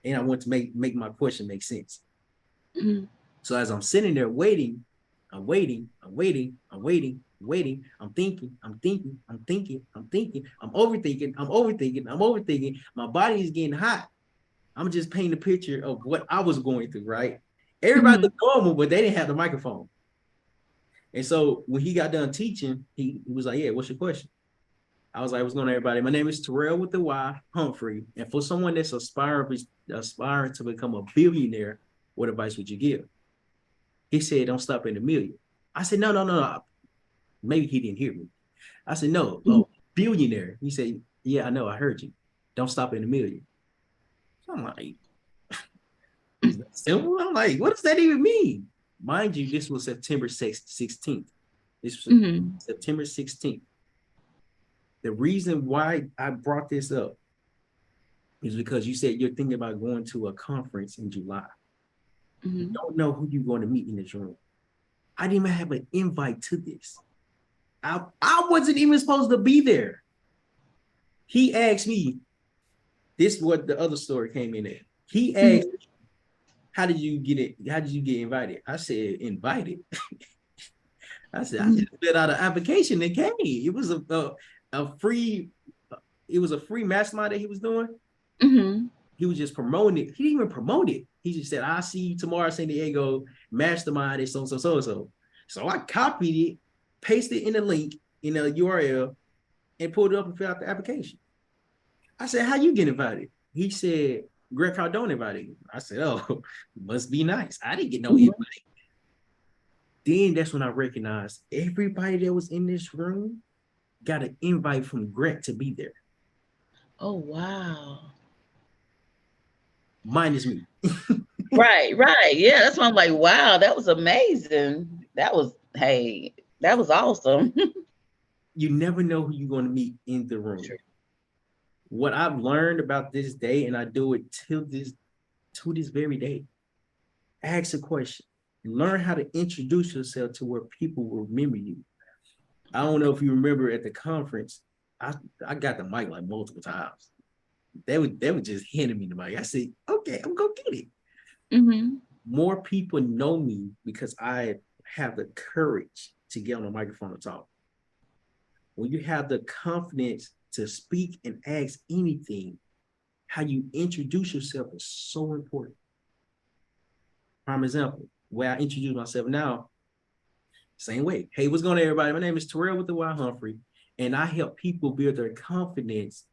and I wanted to make my question make sense. Mm-hmm. So as I'm sitting there waiting, I'm thinking, I'm overthinking. My body is getting hot. I'm just painting a picture of what I was going through, right? Everybody Mm-hmm. looked normal, but they didn't have the microphone. And so when he got done teaching, he was like, yeah, what's your question? I was like, what's going on, everybody? My name is Terrell with the Y, Humphrey. And for someone that's aspiring to become a billionaire, what advice would you give? He said, don't stop at $1 million. I said, no. Maybe he didn't hear me. I said, no, billionaire. He said, yeah, I know, I heard you. Don't stop at $1 million. So I'm like, is that simple? I'm like, what does that even mean? Mind you, this was September 16th. This was Mm-hmm. September 16th. The reason why I brought this up is because you said you're thinking about going to a conference in July. Mm-hmm. You don't know who you're going to meet in this room. I didn't even have an invite to this. I wasn't even supposed to be there. He asked me, this is what the other story came in at. He asked, how did you get it? How did you get invited? I said, invited. I said, I just filled out an application and came. It was a free, it was a free mastermind that he was doing. Mm-hmm. He was just promoting it. He didn't even promote it. He just said, I'll see you tomorrow, San Diego, mastermind is so. So I copied it, pasted in the link in the URL, and pulled it up and filled out the application. I said, how you get invited? He said, Greg Cardone invited you. I said, oh, must be nice. I didn't get no invite. Then that's when I recognized everybody that was in this room got an invite from Greg to be there. Oh, wow. Minus me. Right. Yeah, that's why I'm like, wow, that was amazing. That was, hey. That was awesome. You never know who you're going to meet in the room. True. What I've learned about this day, and I do it to this very day, ask a question. Learn how to introduce yourself to where people will remember you. I don't know if you remember at the conference, I got the mic like multiple times. They would just handing me the mic. I said, okay, I'm gonna get it. Mm-hmm. More people know me because I have the courage to get on the microphone and talk. When you have the confidence to speak and ask anything, how you introduce yourself is so important. Prime example, where I introduce myself now, same way. Hey, what's going on, everybody? My name is Terrell with the Y Humphrey, and I help people build their confidence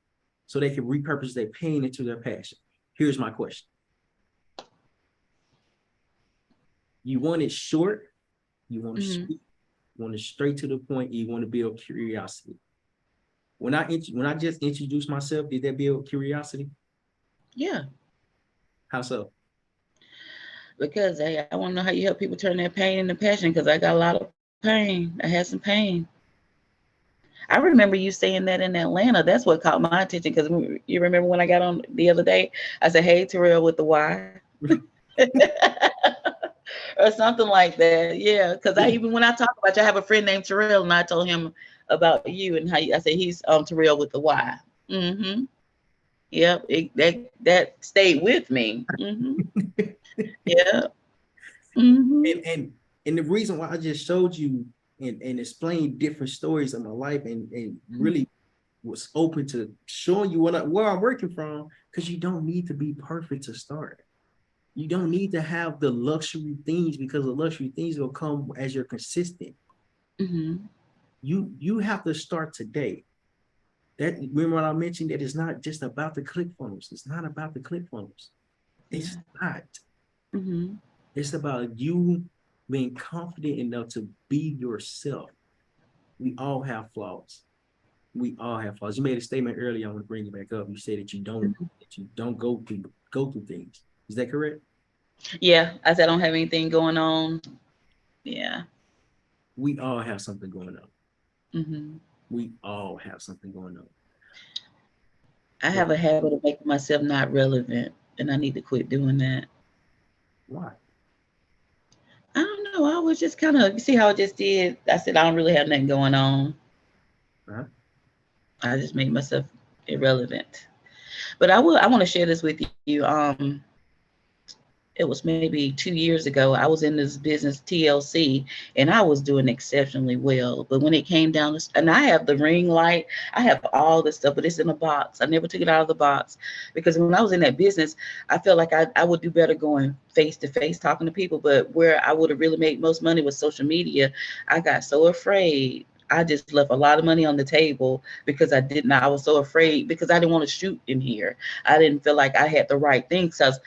so they can repurpose their pain into their passion. Here's my question. You want it short, you want to Mm-hmm. speak, you want it straight to the point, you want to build curiosity. When I just introduced myself, did that build curiosity? Yeah, How so? because hey, I want to know how you help people turn their pain into passion. Because I got a lot of pain. I had some pain. I remember you saying that in Atlanta. That's what caught my attention. Because you remember when I got on the other day, I said, "Hey, Terrell with the Y," or something like that. Yeah, because I even when I talk about you, I have a friend named Terrell, and I told him about you and how I said he's Terrell with the Y. Mm-hmm. Yep. That stayed with me. Mm-hmm. Yeah. Mm-hmm. And the reason why I just showed you and explained different stories of my life and really was open to showing you where I'm working from, because you don't need to be perfect to start. You don't need to have the luxury things, because the luxury things will come as you're consistent. Mm-hmm. You have to start today. That, remember what I mentioned, that it's not just about the click funnels. It's not about the click funnels. It's Yeah. not. Mm-hmm. It's about you being confident enough to be yourself. We all have flaws. We all have flaws. You made a statement earlier. I want to bring it back up. You said that you don't go through things. Is that correct? Yeah. I said I don't have anything going on. Yeah. We all have something going on. Mm-hmm. We all have something going on. I But have a habit of making myself not relevant, and I need to quit doing that. why? I don't know. I was just kind of see how I just did. I said I don't really have nothing going on. Huh? I just made myself irrelevant. But I will. I want to share this with you. It was maybe 2 years ago. I was in this business TLC, and I was doing exceptionally well. But when it came down to, and I have the ring light, I have all this stuff, but it's in a box. I never took it out of the box because when I was in that business, I felt like I would do better going face to face talking to people. But where I would have really made most money was social media. I got so afraid. I just left a lot of money on the table because I didn't. I was so afraid because I didn't want to shoot in here. I didn't feel like I had the right things. Because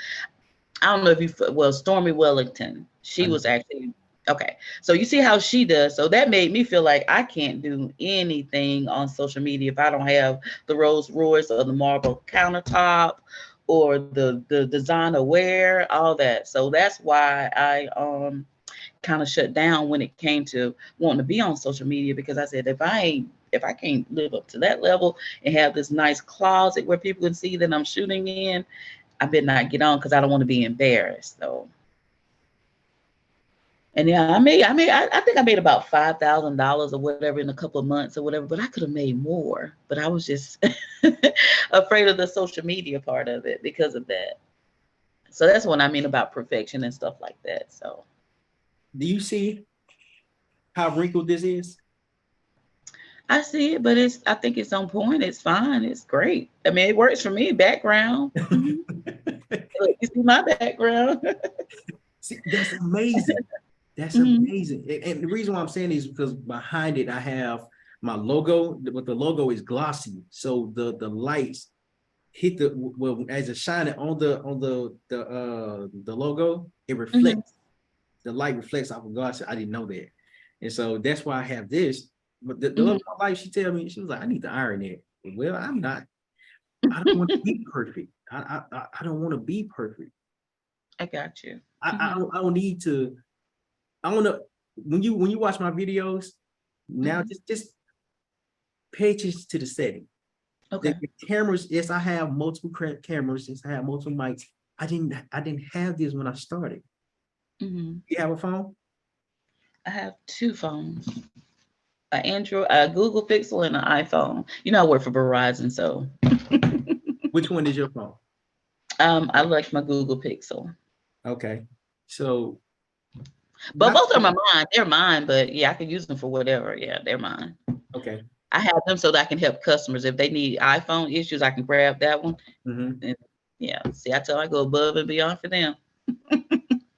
I don't know if you, well, Stormy Wellington, she I know. was actually, okay. So you see how she does. So that made me feel like I can't do anything on social media if I don't have the Rolls Royce or the marble countertop or the designer wear, all that. So that's why I kind of shut down when it came to wanting to be on social media, because I said if I can't live up to that level and have this nice closet where people can see that I'm shooting in, I better not get on because I don't want to be embarrassed. So, and yeah, I think I made about $5,000 or whatever in a couple of months or whatever, but I could have made more. But I was just afraid of the social media part of it because of that. So that's what I mean about perfection and stuff like that. So Do you see how wrinkled this is? I see it, but I think it's on point. It's fine. It's great. I mean, it works for me. Background. Mhm. Look, you see my background. See, that's amazing. That's Mhm. amazing. And the reason why I'm saying is because behind it, I have my logo, but the logo is glossy. So the lights hit well, as it shining on the logo, it Mhm. reflects. The light reflects off of glossy. I didn't know that. And so that's why I have this. But the love Mhm. of my life, she tell me, she was like, I need to iron it. Well, I'm not, I don't want to be perfect. I don't want to be perfect. I got you. I Mhm. don't need to. I want to, when you watch my videos, Now just pay attention to the setting. Okay. The cameras, yes, I have multiple cameras, yes, I have multiple mics. I didn't have this when I started. Hmm. You have a phone? I have two phones, an Android, a Google Pixel, and an iPhone. You know, I work for Verizon, so Which one is your phone? I like my Google Pixel. Okay. So But not both of them are mine. They're mine, but yeah, I can use them for whatever. Yeah, they're mine. okay. I have them so that I can help customers. If they need iPhone issues, I can grab that one. Mm-hmm. And yeah, see, I go above and beyond for them.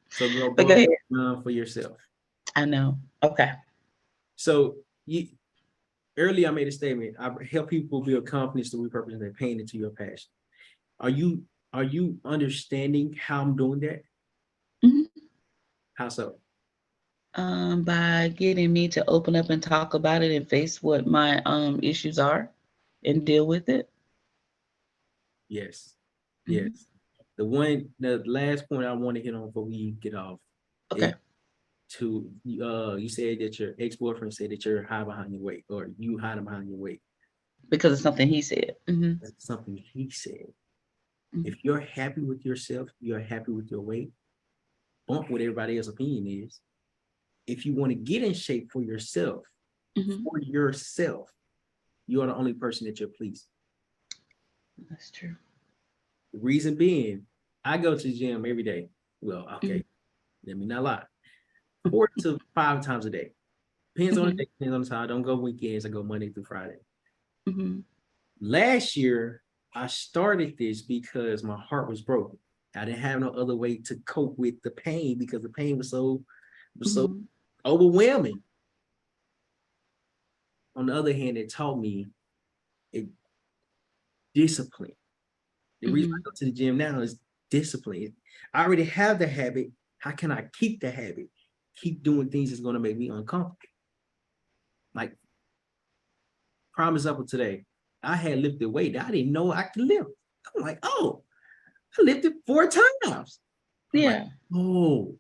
So go But go above ahead. for yourself. I know. Okay. So you earlier I made a statement. I help people build confidence to repurpose their pain into your passion. Are you understanding how I'm doing that? Mhm. How so? By getting me to open up and talk about it and face what my issues are and deal with it. Yes. Mhm. Yes. The last point I want to hit on before we get off is Okay. to you said that your ex-boyfriend said that you're high behind your weight or you hiding behind your weight. Because it's something he said. That's something he said. Mhm. If you're happy with yourself, you're happy with your weight, bump what everybody else's opinion is. If you want to get in shape for yourself, Mhm. you are the only person that you're pleasing. That's true. The reason being, I go to the gym every day. Well, Mhm. okay, let me not lie. 4 to 5 times a day. Depends on the Mhm. day, depends on the time. I don't go weekends, I go Monday through Friday. Mhm. Last year, I started this because my heart was broken. I didn't have no other way to cope with the pain because the pain was so Mhm. overwhelming. On the other hand, it taught me a discipline. The reason I Mhm. go to the gym now is discipline. I already have the habit. How can I keep the habit? Keep doing things that's going to make me uncomfortable. Like, prime example today, I had lifted weight that I didn't know I could lift. I'm like, oh, I lifted 4 times. I'm like, Yeah. oh,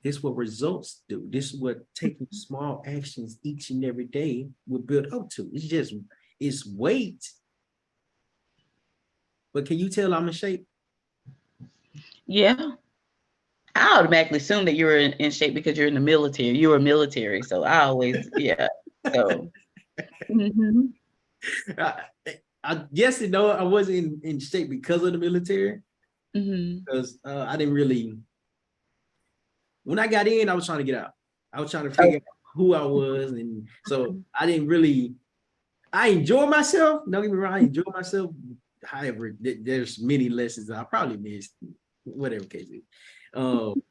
this is what results do. This is what taking small actions each and every day will build up to. It's weight. But can you tell I'm in shape? Yeah. I automatically assume that you're in shape because you're in the military. You were military, so I always, yeah. So, mhm. I, I guess I wasn't in shape because of the military. Mhm. Because I didn't really. When I got in, I was trying to get out. I was trying to Oh, figure out who I was, and so I didn't really. I enjoy myself. Don't get me wrong, I enjoy myself. However, there's many lessons that I probably missed. Whatever case is. Um,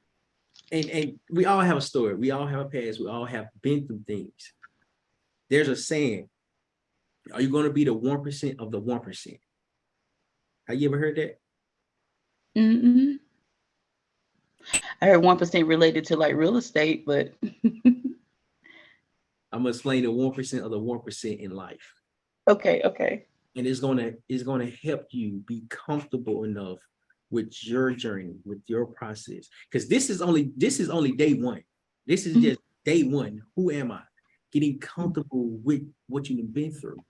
and we all have a story. We all have a past. We all have been through things. There's a saying: "Are you going to be the 1% of the 1%?" Have you ever heard that? mm I heard 1% related to like real estate, but I'm gonna explain the 1% of the 1% in life, okay, okay. and it's gonna help you be comfortable enough with your journey, with your process, because this is only day one. This is Mhm. just day one. Who am I? Getting comfortable with what you've been through.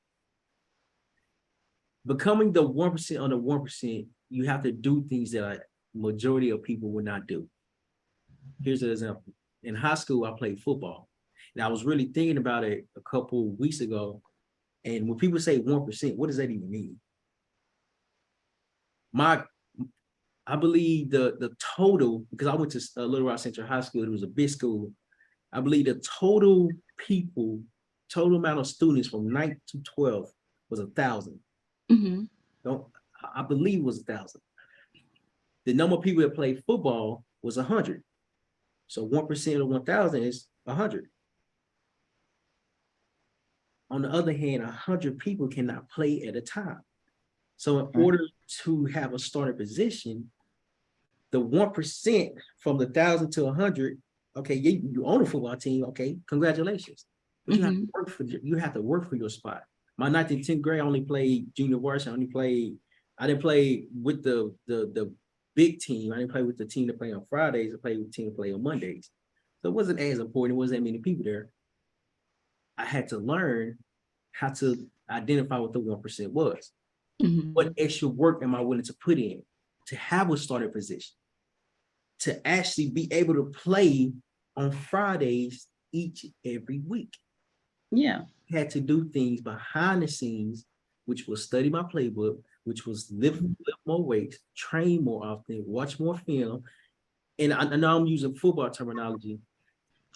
Becoming the 1% on the 1%, you have to do things that a majority of people would not do. Here's an example. In high school, I played football. And I was really thinking about it a couple of weeks ago. And when people say 1%, what does that even mean? My I believe the total, because I went to Little Rock Central High School, it was a big school. I believe the total amount of students from 9th to 12th was 1,000. Mhm. Don't I believe it was 1,000. The number of people that played football was 100. So 1% of 1,000 is 100. On the other hand, 100 people cannot play at a time. So in Right. order to have a starting position, the 1% from the 1,000 to 100, okay, you own a football team, okay, congratulations. But Mhm. you have to work for your spot. My 9th and 10th grade, I only played junior varsity. I didn't play with the big team. I didn't play with the team that play on Fridays. I played with the team that play on Mondays. So it wasn't as important. It wasn't that many people there. I had to learn how to identify what the 1% was. Mhm. What extra work am I willing to put in to have a starting position? To actually be able to play on Fridays every week. Yeah. Had to do things behind the scenes, which was study my playbook, which was lift more weights, train more often, watch more film. And I know I'm using football terminology.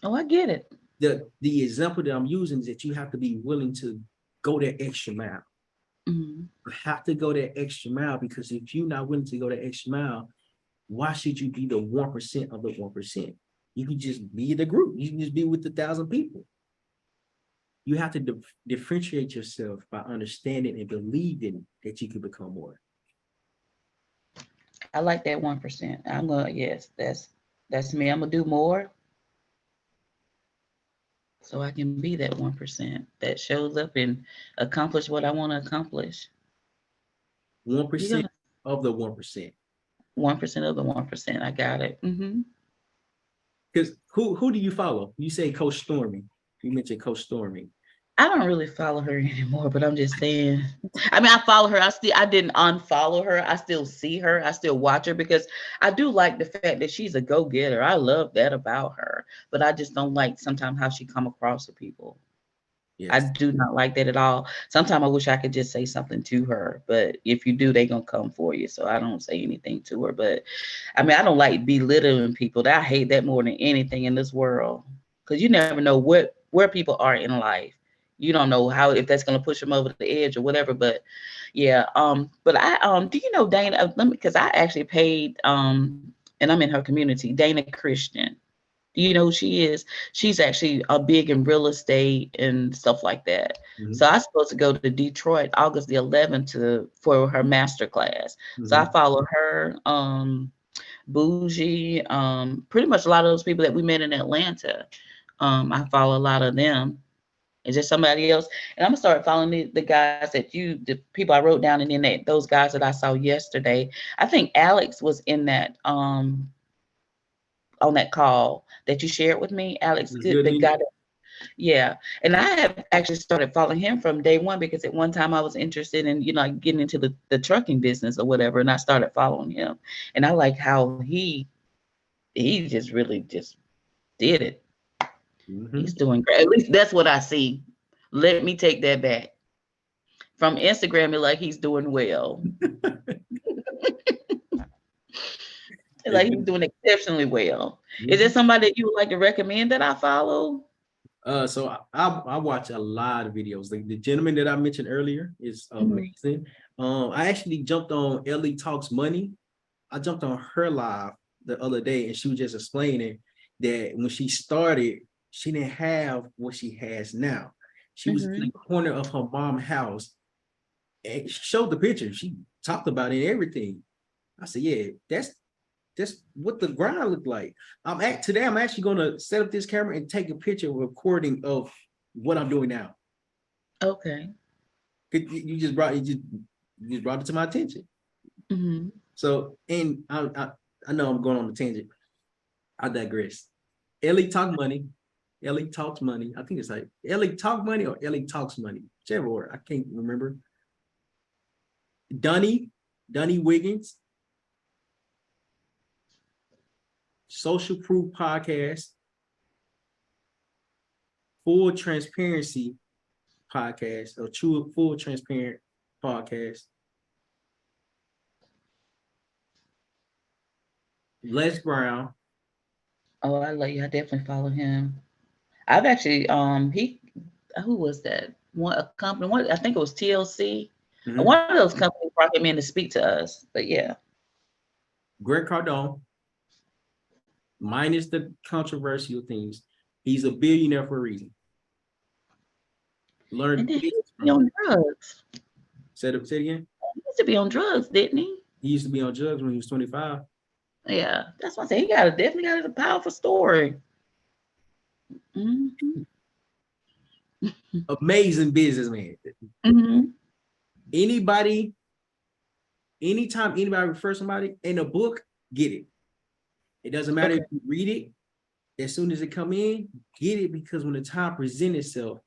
Oh, I get it. The example that I'm using is that you have to be willing to go that extra mile. Mhm. You have to go that extra mile, because if you're not willing to go that extra mile, why should you be the 1% of the 1%? You can just be the group. You can just be with the 1,000 people. You have to differentiate yourself by understanding and believing that you can become more. I like that 1%. Yes, that's me. I'm gonna do more so I can be that 1% that shows up and accomplish what I want to accomplish. You 1% got of the 1%. 1% of the 1%. I got it. Because who do you follow? You say Coach Stormy. You mentioned Coach Stormy. I don't really follow her anymore, but I'm just saying. I mean, I follow her. I didn't unfollow her. I still see her. I still watch her because I do like the fact that she's a go-getter. I love that about her, but I just don't like sometimes how she come across to people. I Yes. do not like that at all. Sometimes I wish I could just say something to her, but if you do, they gonna come for you. So I don't say anything to her. But I mean, I don't like belittling people. I hate that more than anything in this world, because you never know where people are in life. You don't know how, if that's gonna push them over the edge or whatever. But yeah, but do you know Dana? Let me, because I actually paid and I'm in her community, Dana Christian. Do you know who she is? She's actually a big in real estate and stuff like that. Mm-hmm. So I was supposed to go to Detroit August the 11th for her master class. So I Mm-hmm. follow her, Bougie, pretty much a lot of those people that we met in Atlanta. I follow a lot of them. Is there somebody else? And I'm gonna start following the guys the people I wrote down, and then those guys that I saw yesterday. I think Alex was in that on that call that you shared with me, Alex, It's good the news. guy that, yeah. And I have actually started following him from day one because at one time I was interested in, like getting into the trucking business or whatever. And I started following him. And I like how he just really just did it. Mm-hmm. He's doing great. At least that's what I see. Let me take that back. From Instagram, it like he's doing well. Like he's doing exceptionally well. Is there Mm-hmm. somebody that you would like to recommend that I follow? So I watch a lot of videos. The gentleman that I mentioned earlier is Mhm. amazing. I actually jumped on Ellie Talks Money. I jumped on her live the other day, and she was just explaining that when she started, she didn't have what she has now. She was in the Mhm. corner of her mom's house, and she showed the picture. She talked about it and everything. I said, "Yeah, that's what the grind looked like." Today. I'm actually gonna set up this camera and take a picture, recording of what I'm doing now. Okay. You just brought it to my attention. Mhm. So, and I know I'm going on a tangent. I digress. Ellie Talk Money. Ellie Talks Money. I think it's like Ellie Talk Money or Ellie Talks Money. Whichever word. I can't remember. Dunny Wiggins. Social Proof Podcast. Full Transparency Podcast. Or True Full Transparent Podcast. Les Brown. Oh, I like you. I definitely follow him. I've actually he who was that? One a company, one I think it was TLC. Mhm. One of those companies brought him in to speak to us. But yeah. Greg Cardone. Minus the controversial things. He's a billionaire for a reason. And Learned then he used business to be from him. on drugs. Say it again. He used to be on drugs, didn't he? He used to be on drugs when he was 25. Yeah. That's what I say. He definitely got a powerful story. Hmm. Amazing businessman. Hmm. Anybody, anytime anybody refers somebody in a book, get it. It doesn't matter Okay. if you read it. As soon as it come in, get it, because when the time presents itself,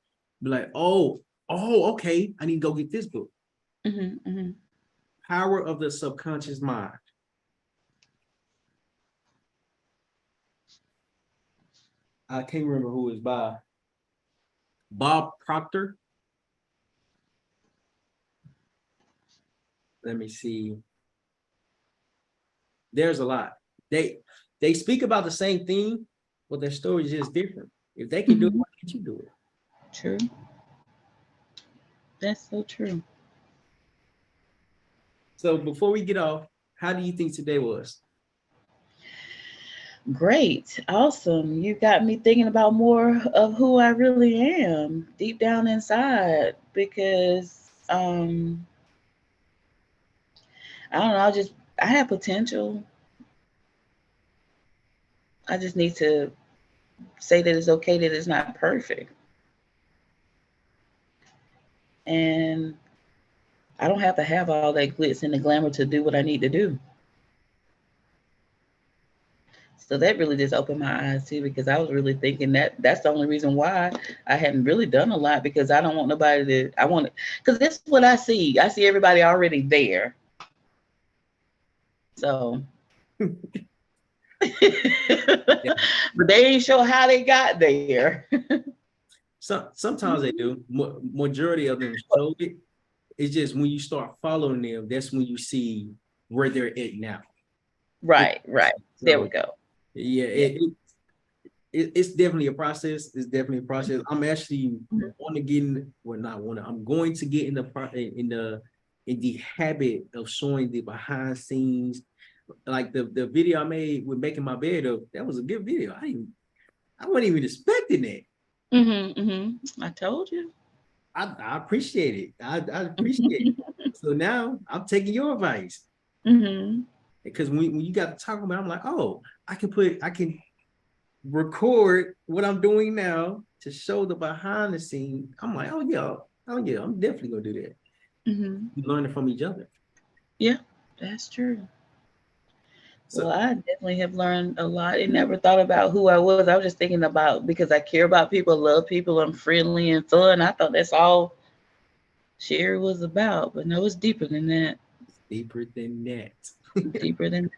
Be like, okay, I need to go get this book. Power of the Subconscious Mind. I can't remember who it's by. Bob Proctor. Let me see. There's a lot. They speak about the same thing, but their story is just different. If they can do it, why can't you do it? True. That's so true. So before we get off, how do you think today was? Great. Awesome. You got me thinking about more of who I really am deep down inside because I don't know, I have potential. I just need to say that it's okay that it's not perfect. And I don't have to have all that glitz and the glamour to do what I need to do. So that really just opened my eyes too, because I was really thinking that that's the only reason why I hadn't really done a lot, because I don't want nobody to, because this is what I see. I see everybody already there. So, but they ain't sure how they got there. Sometimes they do. Majority of them show it. It's just when you start following them, that's when you see where they're at now. Right. So, there we go. Yeah, it's definitely a process. It's definitely a process. I'm actually want to get in. Well, not want to. I'm going to get in the habit of showing the behind scenes. Like the video I made with making my bed up. That was a good video. I wasn't even expecting that. I told you. I appreciate it. I appreciate it. So now I'm taking your advice. Because when you got to talk about it, I'm like, oh, I can record what I'm doing now to show the behind the scene. I'm like, oh yeah, I'm definitely gonna do that. We learning from each other. Yeah, that's true. So, well, I definitely have learned a lot and never thought about who I was. I was just thinking about, because I care about people, love people, I'm friendly and fun. I thought that's all Sherry was about, but no, it's deeper than that. It's deeper than that. Deeper than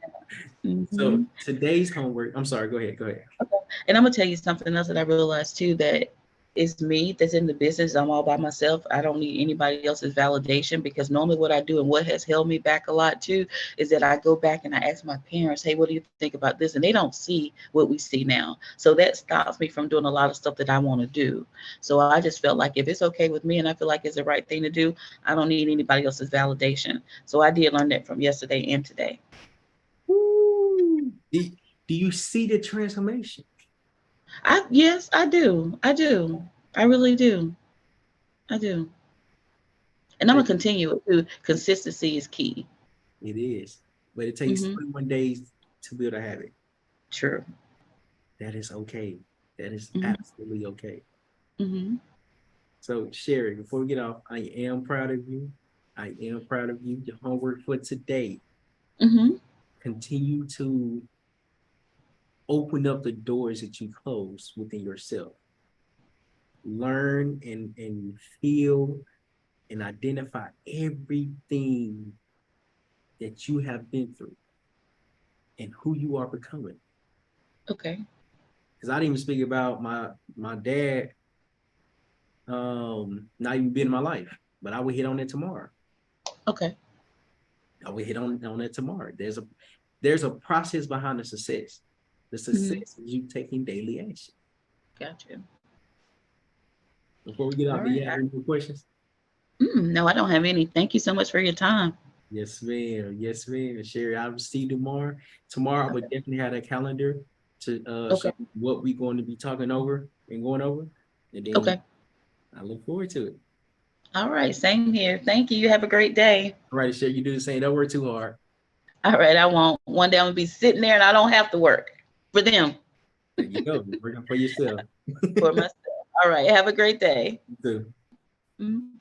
that. So today's homework. I'm sorry. Go ahead. Okay. And I'm gonna tell you something else that I realized too, that it's me that's in the business. I'm all by myself. I don't need anybody else's validation, because normally what I do and what has held me back a lot too is that I go back and I ask my parents, hey, what do you think about this? And they don't see what we see now. So that stops me from doing a lot of stuff that I want to do. So I just felt like if it's okay with me and I feel like it's the right thing to do, I don't need anybody else's validation. So I did learn that from yesterday and today. Do you see the transformation? Yes, I do. I really do. I do. And I'm gonna continue it. Consistency is key. It is, but it takes 21 days to build a habit. True. That is okay. That is absolutely okay. So Sherry, before we get off, I am proud of you. I am proud of you. Your homework for today. Continue to open up the doors that you close within yourself. Learn and feel and identify everything that you have been through and who you are becoming. Okay. Because I didn't even speak about my dad not even being in my life, but I will hit on it tomorrow. Okay. I will hit on it tomorrow. There's a process behind the success. The success is you taking daily action. Gotcha. Before we get out, do you have any more questions? No, I don't have any. Thank you so much for your time. Yes, ma'am. Yes, ma'am. Sherry, I will see you tomorrow. Tomorrow, I would definitely have a calendar to show what we're going to be talking over and going over. And then I look forward to it. All right. Same here. Thank you. You have a great day. All right, Sherry, you do the same. Don't work too hard. All right. I won't. One day I'm going to be sitting there and I don't have to work for them. There you go. You're working for yourself. For myself. All right. Have a great day. You too.